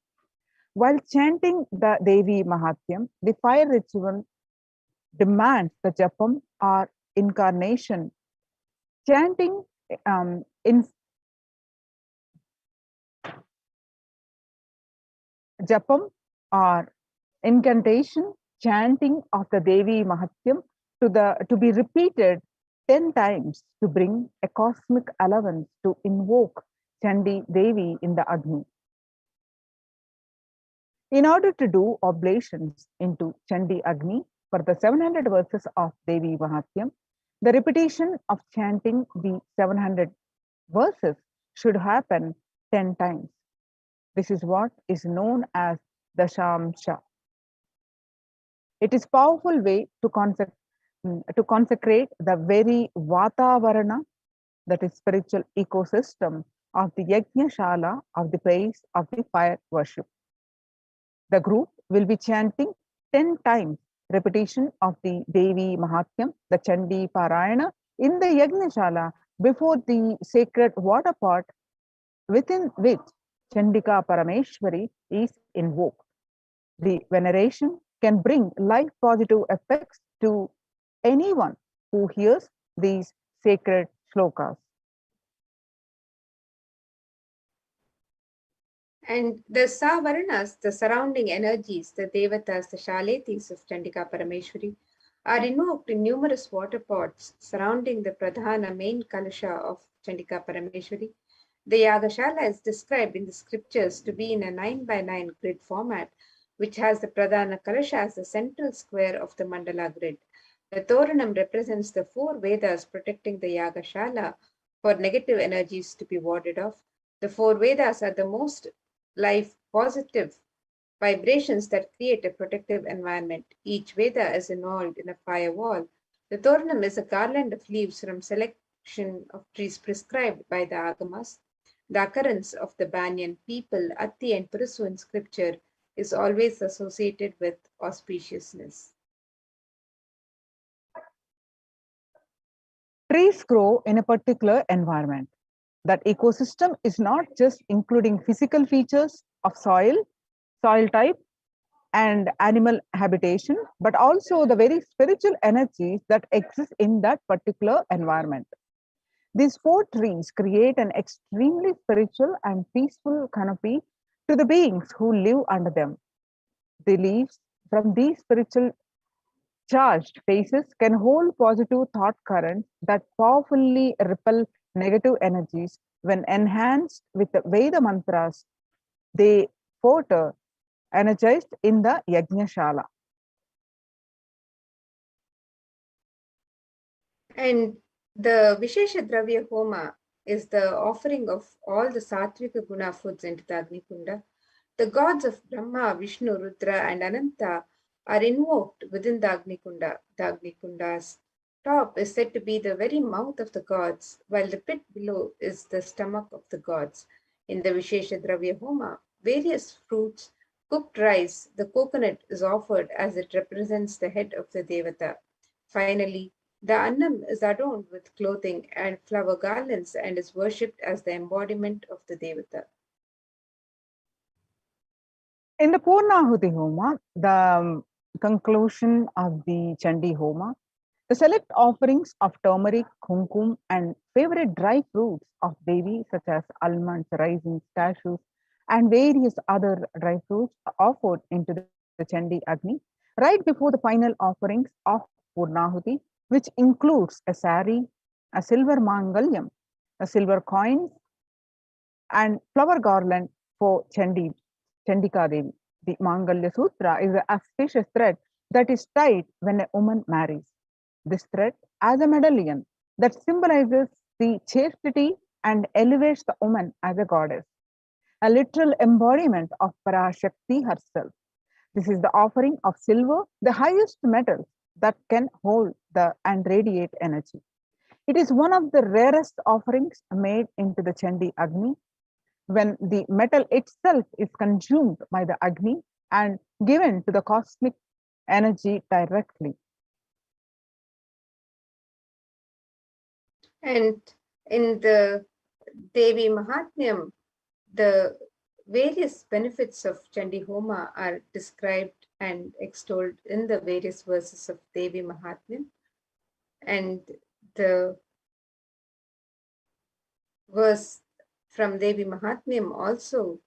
While chanting the Devi Mahatyam, the fire ritual demands the Japam or incarnation. Chanting in Japam or incantation, chanting of the Devi Mahatyam to be repeated 10 times to bring a cosmic allowance to invoke Chandi Devi in the Agni. In order to do oblations into Chandi Agni for the 700 verses of Devi Mahatyam, the repetition of chanting the 700 verses should happen 10 times. This is what is known as Dashamsha. It is a powerful way to consecrate the very Vatavarana, that is spiritual ecosystem of the Yajna Shala of the place of the fire worship. The group will be chanting 10 times repetition of the Devi Mahatyam, the Chandi Parayana in the Yajna Shala before the sacred water pot within which Chandika Parameshwari is invoked. The veneration can bring life positive effects to anyone who hears these sacred shlokas. And the Savaranas, the surrounding energies, the Devatas, the Shaletis of Chandika Parameshwari, are invoked in numerous water pots surrounding the Pradhana main Kalasha of Chandika Parameshwari. The Yagashala is described in the scriptures to be in a 9x9 grid format, which has the Pradhana Kalasha as the central square of the Mandala grid. The Toranam represents the 4 Vedas protecting the Yagashala for negative energies to be warded off. The 4 Vedas are the most life positive vibrations that create a protective environment. Each Veda is involved in a firewall. The Toranam is a garland of leaves from selection of trees prescribed by the Agamas. The occurrence of the banyan, peepal, atti, and purusu in scripture is always associated with auspiciousness. Trees grow in a particular environment. That ecosystem is not just including physical features of soil type, and animal habitation, but also the very spiritual energies that exist in that particular environment. These 4 trees create an extremely spiritual and peaceful canopy to the beings who live under them. The leaves from these spiritual charged faces can hold positive thought currents that powerfully repel negative energies. When enhanced with the Veda mantras, they further energized in the Yajna Shala. And the Vishesha Dravya Homa is the offering of all the Satvika Guna foods into the Agni Kunda. The gods of Brahma, Vishnu, Rudra, and Ananta are invoked within the Agni Kunda. The Agni Kunda's top is said to be the very mouth of the gods, while the pit below is the stomach of the gods. In the Vishesha Dravya Homa, various fruits, cooked rice, the coconut is offered as it represents the head of the Devata. Finally, the Annam is adorned with clothing and flower garlands and is worshipped as the embodiment of the Devata. In the Purnahuti Homa, the conclusion of the Chandi Homa, the select offerings of turmeric, kumkum, and favorite dry fruits of Devi, such as almonds, raisins, cashews, and various other dry fruits are offered into the Chandi Agni right before the final offerings of Purnahuti, which includes a sari, a silver mangalyam, a silver coins, and flower garland for Chandika Devi. The Mangalya Sutra is an auspicious thread that is tied when a woman marries. This thread, as a medallion, that symbolizes the chastity and elevates the woman as a goddess, a literal embodiment of Parashakti herself. This is the offering of silver, the highest metal that can hold the and radiate energy. It is one of the rarest offerings made into the Chandi Agni, when the metal itself is consumed by the Agni and given to the cosmic energy directly. And in the Devi Mahatmyam, the various benefits of Chandi Homa are described and extolled in the various verses of Devi Mahatmyam. And the verse from Devi Mahatmyam also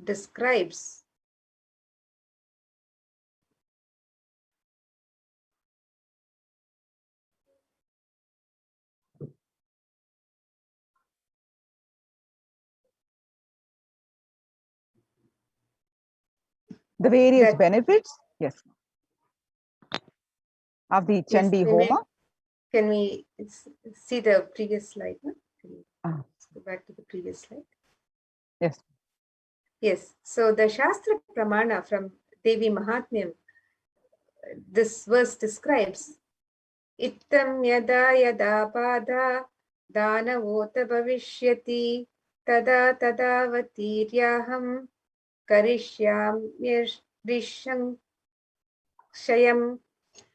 describes the various that, benefits, yes, of the Chandi Homa. Can we see the previous slide? No? Let's go back to the previous slide. Yes. Yes. So the Shastra Pramana from Devi Mahatmyam, this verse describes Ittam yada yada pada danavota bhavishyati tada tadavatiryaham karishyamyashvisham shayam.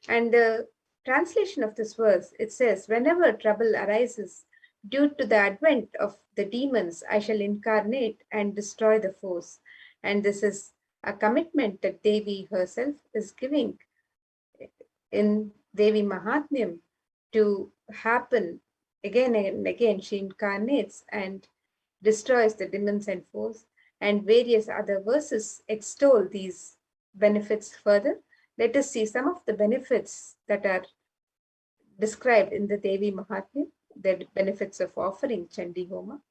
And the translation of this verse, it says, whenever trouble arises due to the advent of the demons, I shall incarnate and destroy the force. And this is a commitment that Devi herself is giving in Devi Mahatmyam to happen again and again. She incarnates and destroys the demons and foes, and various other verses extol these benefits further. Let us see some of the benefits that are described in the Devi Mahatmya, the benefits of offering Chandi Homa.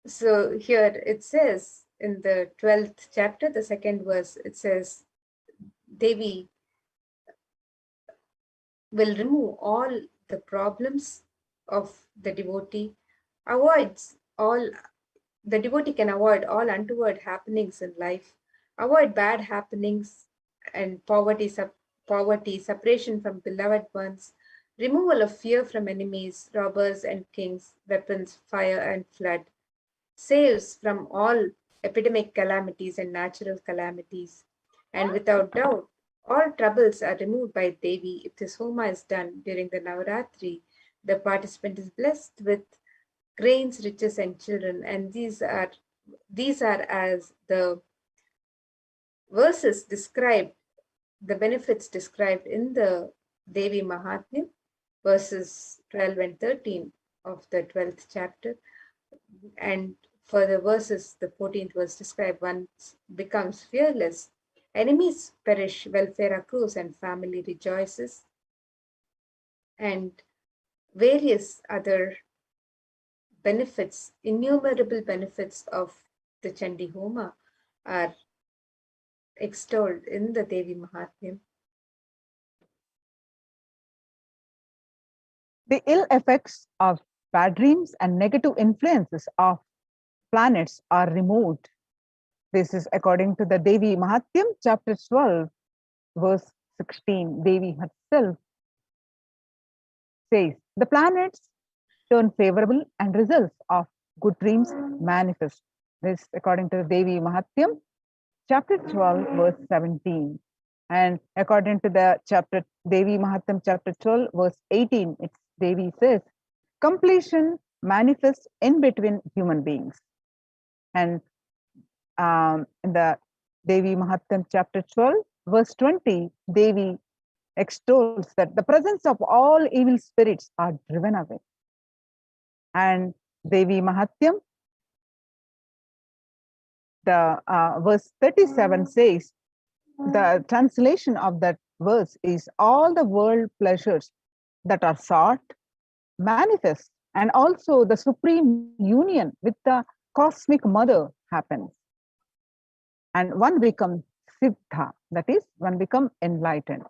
So here it says in the 12th chapter, the second verse, it says, Devi will remove all the problems of the devotee, the devotee can avoid all untoward happenings in life, avoid bad happenings and poverty, separation from beloved ones, removal of fear from enemies, robbers and kings, weapons, fire and flood, saves from all epidemic calamities and natural calamities. And without doubt, all troubles are removed by Devi if this Homa is done during the Navaratri. The participant is blessed with grains, riches, and children. And these are as the verses described, the benefits described in the Devi Mahatmya, verses 12 and 13 of the 12th chapter. And for the verses, the 14th verse described, one becomes fearless, enemies perish, welfare accrues, and family rejoices. And various other benefits, innumerable benefits of the Chandi Homa are extolled in the Devi Mahatmya. The ill effects of bad dreams and negative influences of planets are removed. This is according to the Devi Mahatmyam, chapter 12, verse 16. Devi herself says, the planets turn favorable and results of good dreams manifest. This according to the Devi Mahatmyam, chapter 12, verse 17. And according to the chapter Devi Mahatmyam, chapter 12, verse 18, it's Devi says, completion manifests in between human beings. And in the Devi Mahatmyam, chapter 12, verse 20, Devi extols that the presence of all evil spirits are driven away. And Devi Mahatmyam, the verse 37 says, the translation of that verse is all the world pleasures that are sought manifest, and also the supreme union with the cosmic mother happens. And one becomes siddha, that is, one becomes enlightened.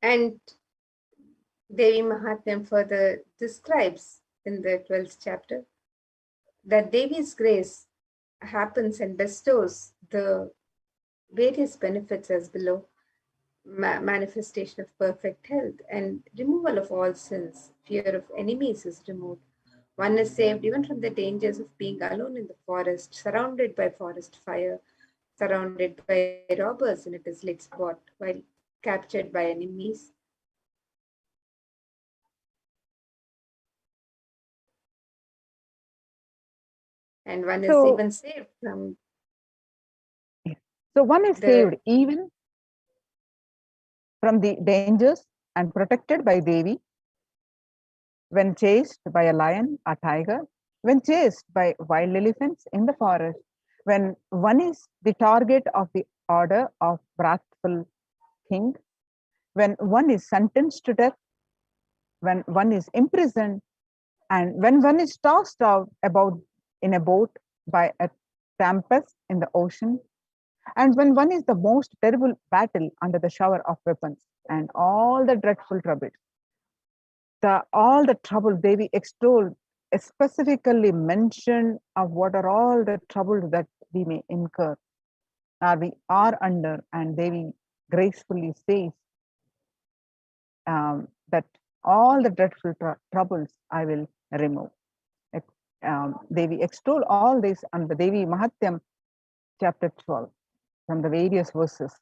And Devi Mahatmyam further describes in the 12th chapter that Devi's grace happens and bestows the various benefits as below: manifestation of perfect health and removal of all sins. Fear of enemies is removed. One is saved even from the dangers of being alone in the forest, surrounded by forest fire, surrounded by robbers in a desolate spot, while captured by enemies. And one is So, even saved from so one is the saved even from the dangers and protected by Devi when chased by a lion or tiger, when chased by wild elephants in the forest, when one is the target of the order of wrathful king, when one is sentenced to death, when one is imprisoned, and when one is tossed out about in a boat by a tempest in the ocean, and when one is the most terrible battle under the shower of weapons, and all the dreadful troubles. All the trouble Devi extolled specifically mention of what are all the troubles that we may incur or we are under, and Devi gracefully says that all the dreadful troubles I will remove. Devi extol all this on the Devi Mahatyam chapter 12 from the various verses.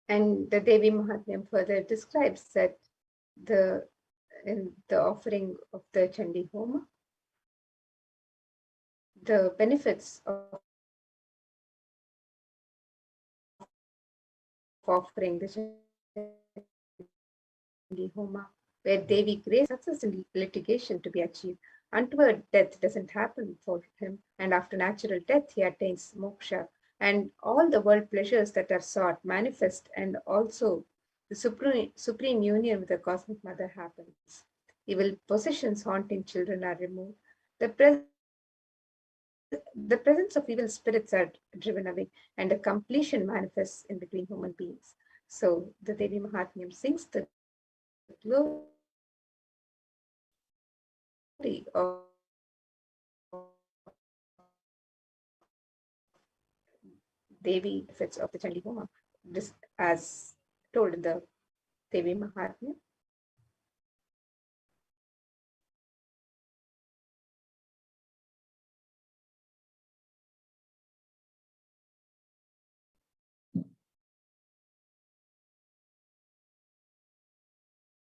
And the Devi Mahatmyam further describes that in the offering of the Chandi Homa, the benefits of offering the Chandi Homa, where Devi grace success in litigation to be achieved. Untoward death doesn't happen for him, and after natural death, he attains moksha, and all the world pleasures that are sought manifest, and also the supreme union with the cosmic mother happens. Evil possessions haunting children are removed. The presence of evil spirits are driven away, and a completion manifests in between human beings. So the Devi Mahatmyam sings the glory of Devi benefits of the Chandi Homa, this as told in the Devi Mahatmya.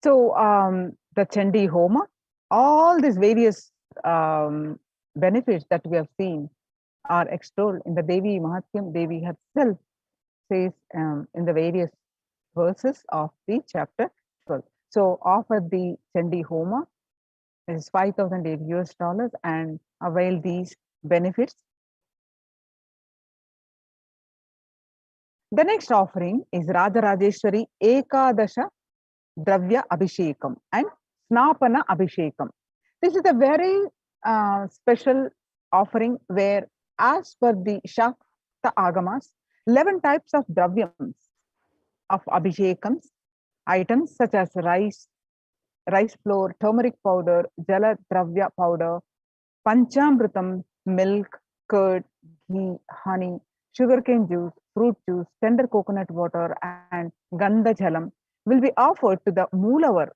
So the Chandi Homa, all these various benefits that we have seen are extolled in the Devi Mahatyam. Devi herself says in the various verses of the chapter 12. So offer the Chandi Homa, is $5,000 and avail these benefits. The next offering is Rajarajeshwari Ekadasha Dravya Abhishekam and Snapana Abhishekam. This is a very special offering where, as per the Shakta Agamas, 11 types of dravyams of Abhishekams, items such as rice flour, turmeric powder, jala dravya powder, panchamritam, milk, curd, ghee, honey, sugarcane juice, fruit juice, tender coconut water, and gandha jalam will be offered to the Moolavar,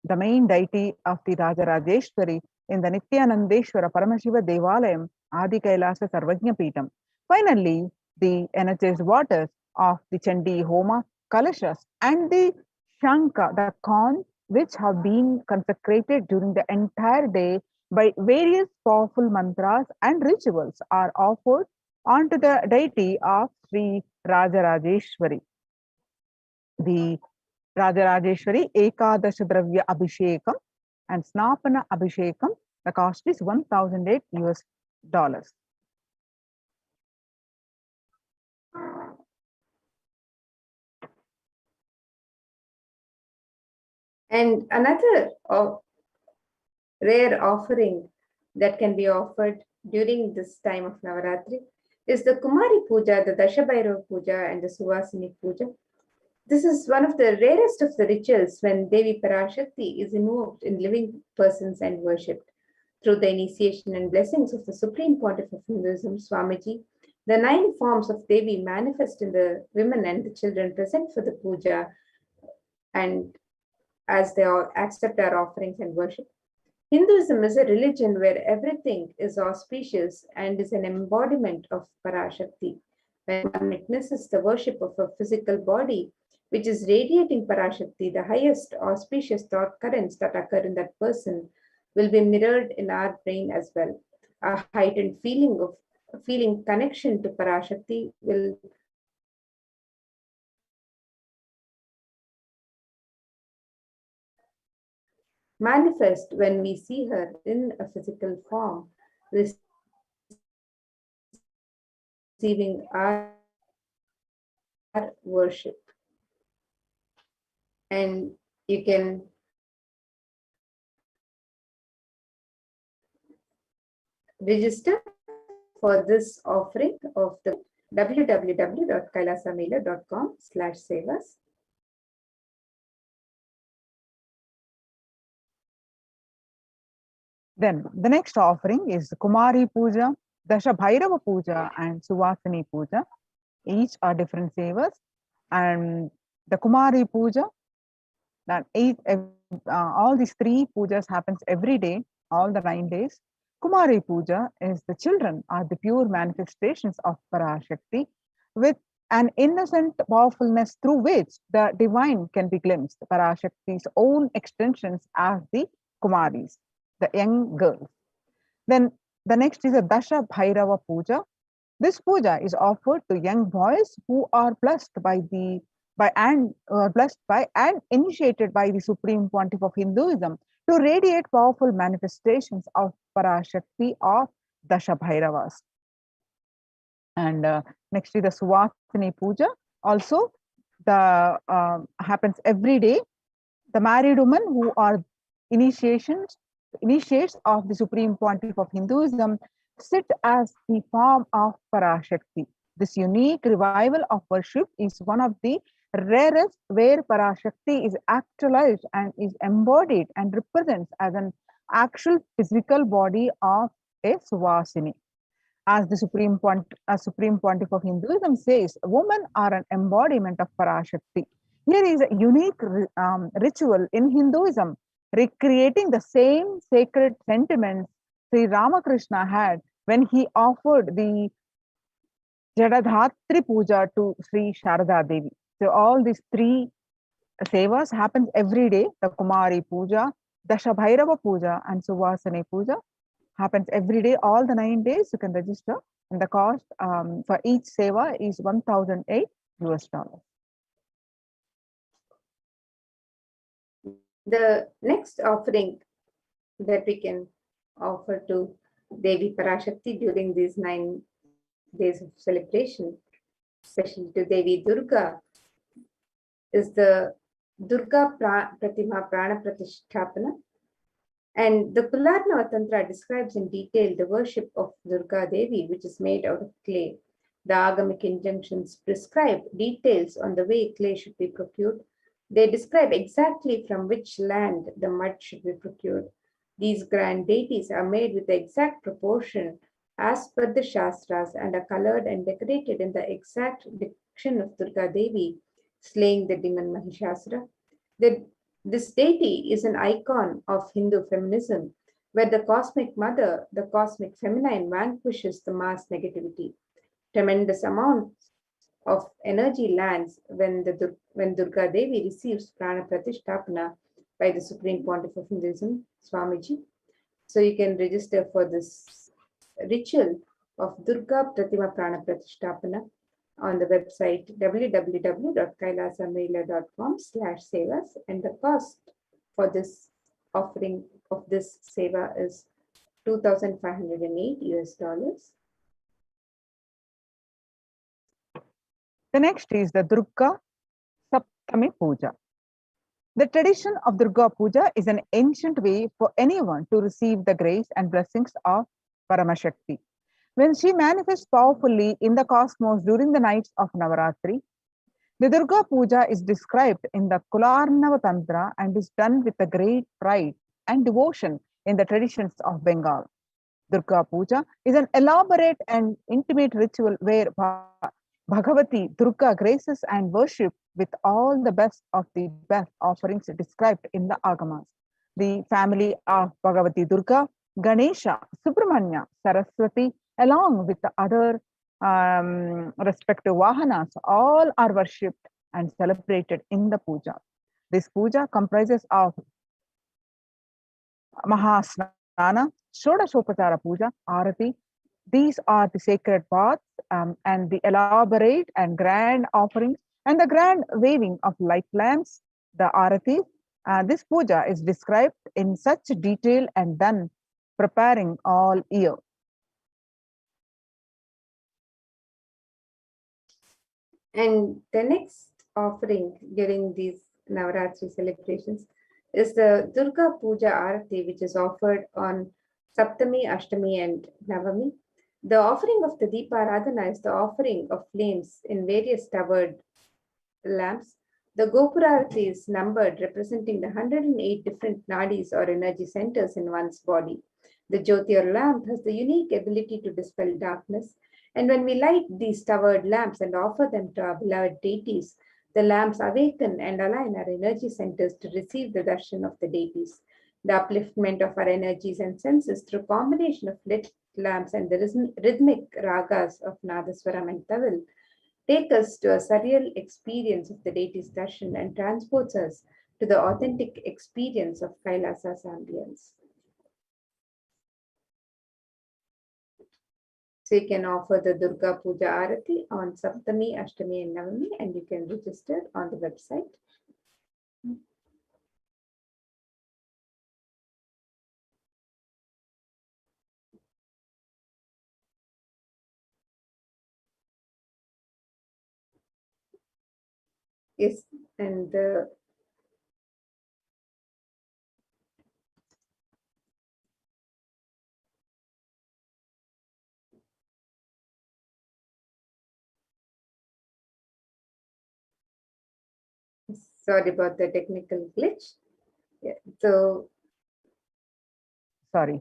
the main deity of the Rajarajeshwari in the Nithyanandeshwara Paramashiva Devalayam, Adi Kailasa Sarvajna Peetam. Finally, the energized waters of the Chandi Homa, Kalashas, and the Shanka, the corn, which have been consecrated during the entire day by various powerful mantras and rituals, are offered onto the deity of Sri Rajarajeshwari. The Rajarajeshwari Ekadasha Dravya Abhishekam and Snapana Abhishekam, the cost is $1,008. And another rare offering that can be offered during this time of Navaratri is the Kumari Puja, the Dashabhairava Puja, and the Suvasini Puja. This is one of the rarest of the rituals when Devi Parashakti is invoked in living persons and worshipped. Through the initiation and blessings of the Supreme Pontiff of Hinduism, Swamiji, the 9 forms of Devi manifest in the women and the children present for the puja, and as they all accept our offerings and worship. Hinduism is a religion where everything is auspicious and is an embodiment of Parashakti. When one witnesses the worship of a physical body, which is radiating Parashakti, the highest auspicious thought currents that occur in that person will be mirrored in our brain as well. A heightened feeling connection to Parashakti will manifest when we see her in a physical form, receiving our worship. And you can register for this offering of the www.kailasamela.com/sevas. Then the next offering is Kumari Puja, Dashabhairava Puja, and Suvasini Puja. Each are different sevas. And the Kumari Puja, that all these 3 pujas happens every day, all the 9 days. Kumari Puja is the children are the pure manifestations of Parashakti with an innocent powerfulness through which the divine can be glimpsed. Parashakti's own extensions as the Kumaris, the young girls. Then the next is a Dasha Bhairava Puja. This puja is offered to young boys who are blessed by and initiated by the Supreme Pontiff of Hinduism to radiate powerful manifestations of Parashakti of Dasha Bhairavas. And next is the Suvasini Puja. Also, the happens every day. The married women who are initiates of the Supreme Pontiff of Hinduism sit as the form of Parashakti. This unique revival of worship is one of the rarest where Parashakti is actualized and is embodied and represents as an actual physical body of a Suvasini. As the Supreme Pontiff of Hinduism says, women are an embodiment of Parashakti. Here is a unique ritual in Hinduism, recreating the same sacred sentiments Sri Ramakrishna had when he offered the Jadadhatri Puja to Sri Sharada Devi. So all these 3 sevas happens every day. The Kumari Puja, Dashabhairava Puja, and Suvasini Puja happens every day, all the 9 days. You can register, and the cost for each seva is $1,008. The next offering that we can offer to Devi Parashakti during these 9 days of celebration, especially to Devi Durga, is the Durga Pratima Prana Pratishtapana. And the Kularnava Tantra describes in detail the worship of Durga Devi, which is made out of clay. The Agamic injunctions prescribe details on the way clay should be procured. They describe exactly from which land the mud should be procured. These grand deities are made with the exact proportion as per the Shastras and are colored and decorated in the exact diction of Durga Devi, slaying the demon Mahishasura. This deity is an icon of Hindu feminism, where the cosmic mother, the cosmic feminine, vanquishes the mass negativity. Tremendous amounts of energy lands when Durga Devi receives Prana Pratishtapana by the Supreme Pontiff of Hinduism, Swamiji. So you can register for this ritual of Durga Pratima Prana Pratishtapana on the website www.kailasamela.com/sevas, and the cost for this offering of this seva is $2,508. The next is the Durga Saptami Puja. The tradition of Durga Puja is an ancient way for anyone to receive the grace and blessings of Paramashakti. When she manifests powerfully in the cosmos during the nights of Navaratri, the Durga Puja is described in the Kularnava Tantra and is done with a great pride and devotion in the traditions of Bengal. Durga Puja is an elaborate and intimate ritual where Bhagavati Durga graces and worship with all the best of the best offerings described in the Agamas. The family of Bhagavati Durga, Ganesha, Subramanya, Saraswati, along with the other respective Vahanas, all are worshipped and celebrated in the puja. This puja comprises of Mahasnana, Shodashopachara Puja, Arati. These are the sacred baths and the elaborate and grand offerings and the grand waving of light lamps, the Arati. This puja is described in such detail and done preparing all year. And the next offering during these Navaratri celebrations is the Durga Puja Arati, which is offered on Saptami, Ashtami, and Navami. The offering of the Deeparadhana is the offering of flames in various towered lamps. The Gopurarati is numbered, representing the 108 different nadis or energy centers in one's body. The Jyoti or lamp has the unique ability to dispel darkness. And when we light these towered lamps and offer them to our beloved deities, the lamps awaken and align our energy centers to receive the darshan of the deities. The upliftment of our energies and senses through combination of lit lamps and the rhythmic ragas of Nadaswaram and Tawil take us to a surreal experience of the deity's darshan and transports us to the authentic experience of Kailasa'S ambience. So you can offer the Durga Puja Arati on Saptami, Ashtami, and Navami, and you can register on the website. Yes, and sorry about the technical glitch. Yeah, so Sorry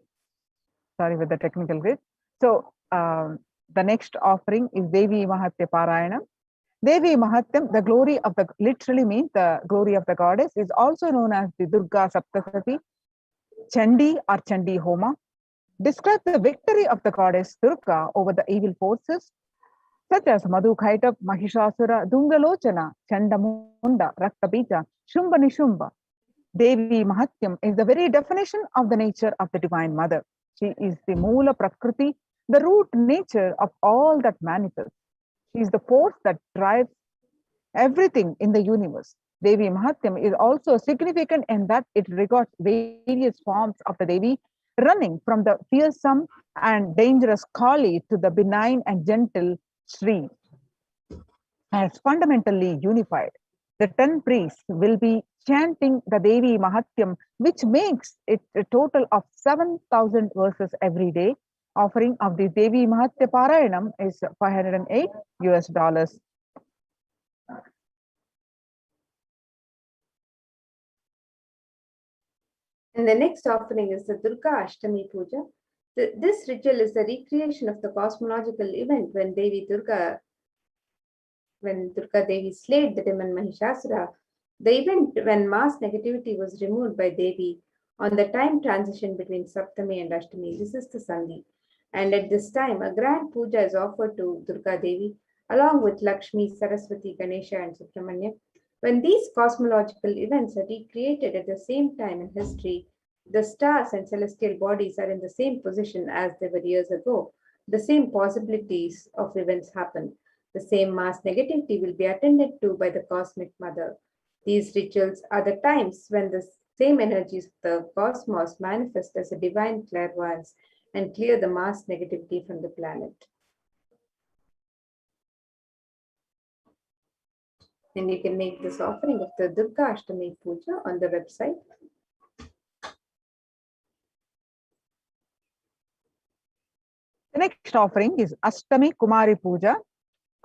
with the technical glitch. So the next offering is Devi Mahatya Parayanam. Devi Mahatyam, the glory of the, literally means the glory of the goddess, is also known as the Durga Saptasati, Chandi or Chandi Homa. Describe the victory of the goddess Durga over the evil forces such as Madhukaitap, Mahishasura, Dungalochana, Chandamunda, Raktabija, Shumba Nishumba. Devi Mahatyam is the very definition of the nature of the Divine Mother. She is the Moola Prakriti, the root nature of all that manifests. She is the force that drives everything in the universe. Devi Mahatyam is also significant in that it regards various forms of the Devi, running from the fearsome and dangerous Kali to the benign and gentle Sri, as fundamentally unified. The 10 priests will be chanting the Devi Mahatyam, which makes it a total of 7,000 verses every day. Offering of the Devi Mahatya Parayanam is $508. And the next offering is the Durga Ashtami Puja. This ritual is the recreation of the cosmological event when Durga Devi slayed the demon Mahishasura. The event when mass negativity was removed by Devi on the time transition between Saptami and Ashtami. This is the Sandhi. And at this time, a grand puja is offered to Durga Devi along with Lakshmi, Saraswati, Ganesha, and Subramanya. When these cosmological events are recreated at the same time in history, the stars and celestial bodies are in the same position as they were years ago. The same possibilities of events happen. The same mass negativity will be attended to by the cosmic mother. These rituals are the times when the same energies of the cosmos manifest as a divine clairvoyance and clear the mass negativity from the planet. And you can make this offering of the Durga Ashtami Puja on the website. The next offering is Ashtami Kumari Puja.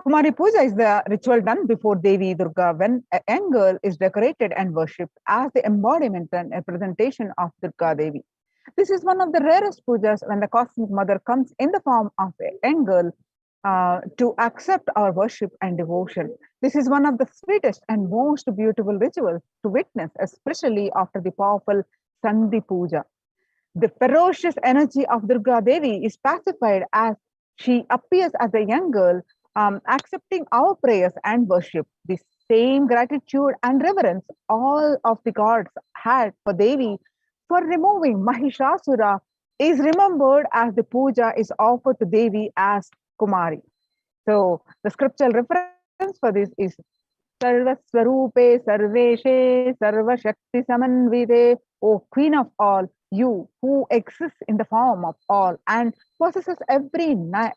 Kumari Puja is the ritual done before Devi Durga when a young girl is decorated and worshipped as the embodiment and representation of Durga Devi. This is one of the rarest pujas when the Cosmic Mother comes in the form of a young girl to accept our worship and devotion. This is one of the sweetest and most beautiful rituals to witness, especially after the powerful Sandhi Puja. The ferocious energy of Durga Devi is pacified as she appears as a young girl, accepting our prayers and worship. The same gratitude and reverence all of the gods had for Devi for removing Mahishasura is remembered as the puja is offered to Devi as Kumari. So the scriptural reference for this is Sarvaswarupe Sarveshe Sarvashakti Samanvide, O Queen of all, you who exists in the form of all and possesses every night,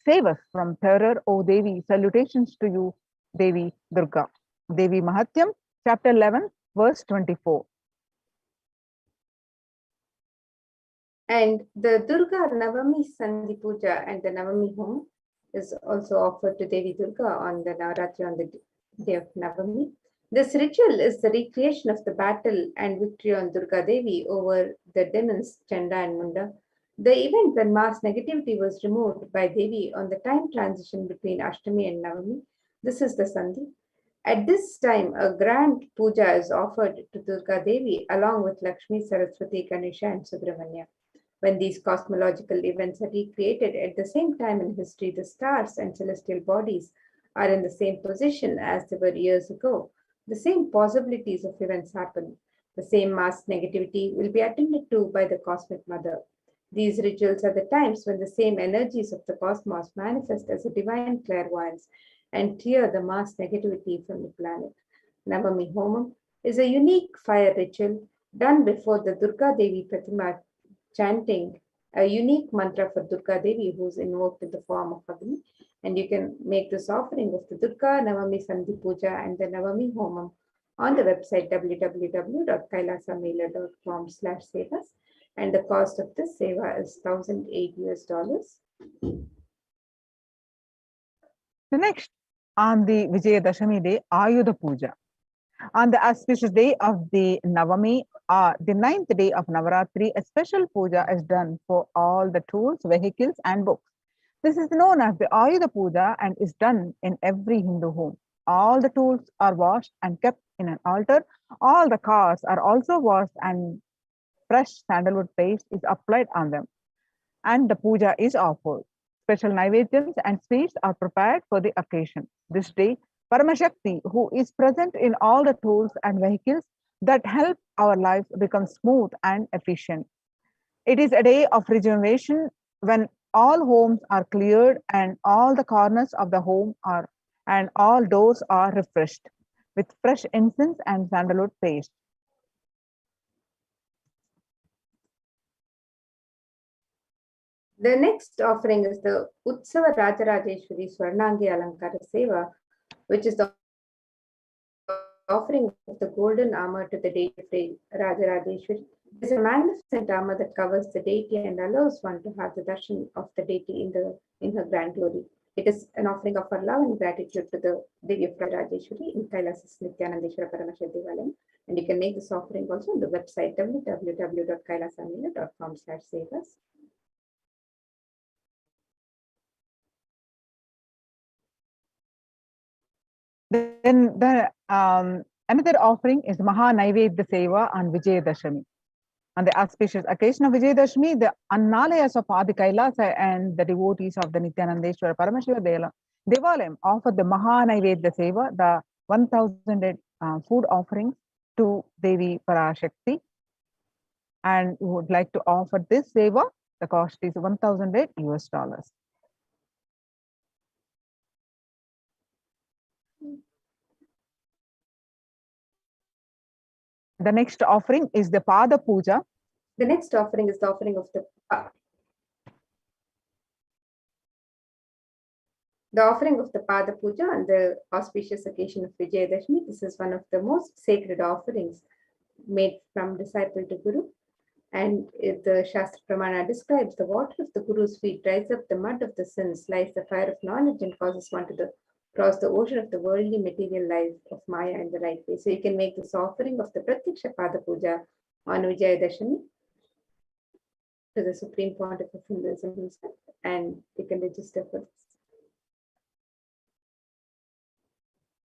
save us from terror, O Devi. Salutations to you, Devi Durga. Devi Mahatyam, chapter 11, verse 24. And the Durga Navami Sandhi Puja and the Navami Home is also offered to Devi Durga on the Navaratri on the day of Navami. This ritual is the recreation of the battle and victory on Durga Devi over the demons Chanda and Munda. The event when mass negativity was removed by Devi on the time transition between Ashtami and Navami. This is the Sandhi. At this time, a grand puja is offered to Durga Devi along with Lakshmi, Saraswati, Ganesha, and Subramanya. When these cosmological events are recreated at the same time in history, the stars and celestial bodies are in the same position as they were years ago. The same possibilities of events happen. The same mass negativity will be attended to by the Cosmic Mother. These rituals are the times when the same energies of the cosmos manifest as a divine clairvoyance and clear the mass negativity from the planet. Navami Homam is a unique fire ritual done before the Durga Devi Pratima, chanting a unique mantra for Durga Devi who is invoked in the form of Agni. And you can make this offering of the Durga Navami Sandhi Puja and the Navami Homam on the website www.kailasamela.com/sevas. And the cost of this seva is $1,008. The next, on the Vijayadashami day, Ayudha Puja. On the auspicious day of the Navami, the 9th day of Navaratri, a special puja is done for all the tools, vehicles, and books. This is known as the Ayudha Puja and is done in every Hindu home. All the tools are washed and kept in an altar. All the cars are also washed and fresh sandalwood paste is applied on them. And the puja is offered. Special naivedyams and sweets are prepared for the occasion. This day, Paramashakti, who is present in all the tools and vehicles that help our life become smooth and efficient. It is a day of regeneration when all homes are cleared and all the corners of the home are and all doors are refreshed with fresh incense and sandalwood paste. The next offering is the Utsava Rajarajeshwari Swarnangi Alankara Seva, which is the offering of the golden armor to the deity Rajarajeshwari. It is a magnificent armor that covers the deity and allows one to have the darshan of the deity in her grand glory. It is an offering of our love and gratitude to the Devi of Rajarajeshwari in Kailasa'S Nithyananda Paramashivam. And you can make this offering also on the website www.kailasamela.com/sevas. Then another offering is Maha Naivedya Seva on Vijayadashami. On the auspicious occasion of Vijayadashami, the Annalayas of Adi Kailasa and the devotees of the Nithyanandeshwara Paramashiva Devalayam offer the Maha Naivedya Seva, the 1,000 food offerings to Devi Parashakti. And we would like to offer this seva. The cost is $1,008. The next offering is the Pada Puja. The next offering is the offering of the Pada Puja on the auspicious occasion of Vijayadashami. This is one of the most sacred offerings made from disciple to Guru. And if the Shastra Pramana describes the water of the Guru's feet dries up the mud of the sins, lies the fire of knowledge, and causes one to cross the ocean of the worldly material life of Maya in the right way. So you can make this offering of the Pratyaksha Pada Puja on Vijayadashami to the Supreme Pontiff of Hinduism himself, and you can register for this.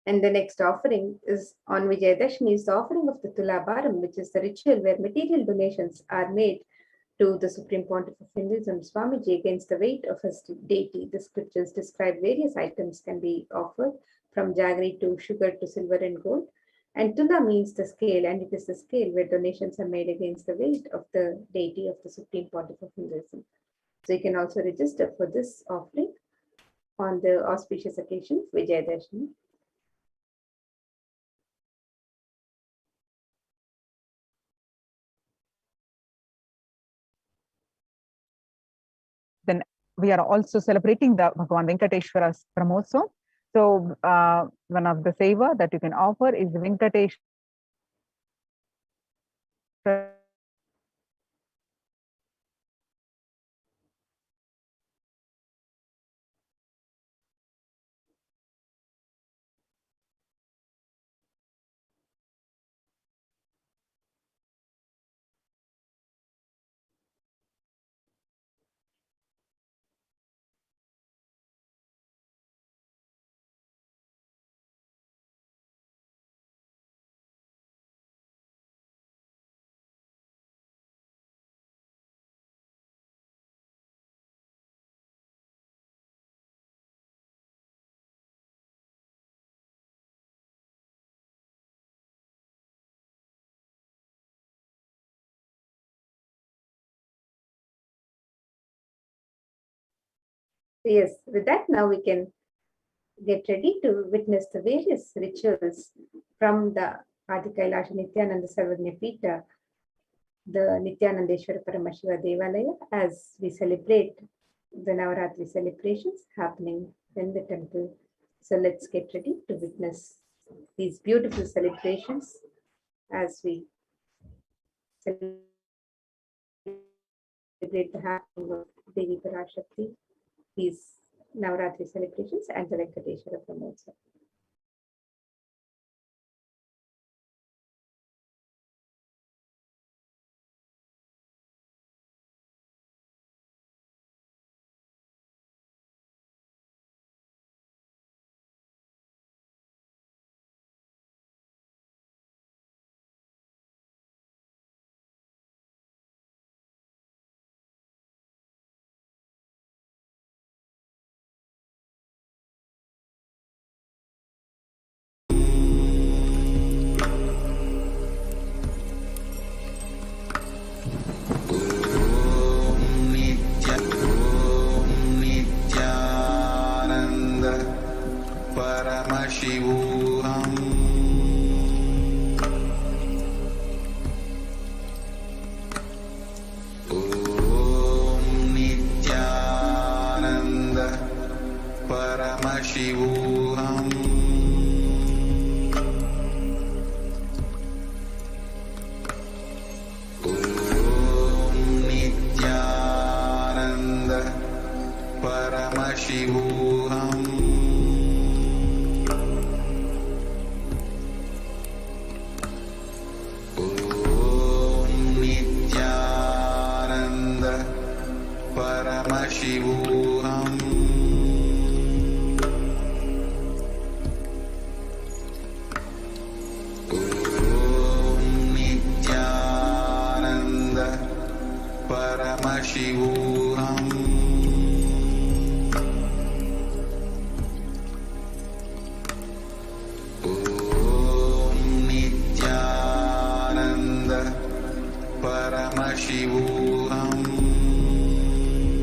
And the next offering is on Vijayadashami is the offering of the Tulabharam, which is the ritual where material donations are made to the Supreme Pontiff of Hinduism, Swamiji, against the weight of his deity. The scriptures describe various items can be offered, from jaggery to sugar to silver and gold. And Tula means the scale, and it is the scale where donations are made against the weight of the deity of the Supreme Pontiff of Hinduism. So you can also register for this offering on the auspicious occasion of Vijayadashami. Then we are also celebrating the Bhagavan Venkateshwara's Brahmotsavam. So one of the seva that you can offer is Venkateshwara Yes, with that now we can get ready to witness the various rituals from the Adi Kailasa Nithyananda Sarvagnya Pita, the Nithyanandeshwara Paramashiva Devalaya, as we celebrate the Navaratri celebrations happening in the temple. So let's get ready to witness these beautiful celebrations as we celebrate the happening of Devi Parashakti, these Navaratri celebrations, and the Venkateshwara Brahmotsavam. Paramashivam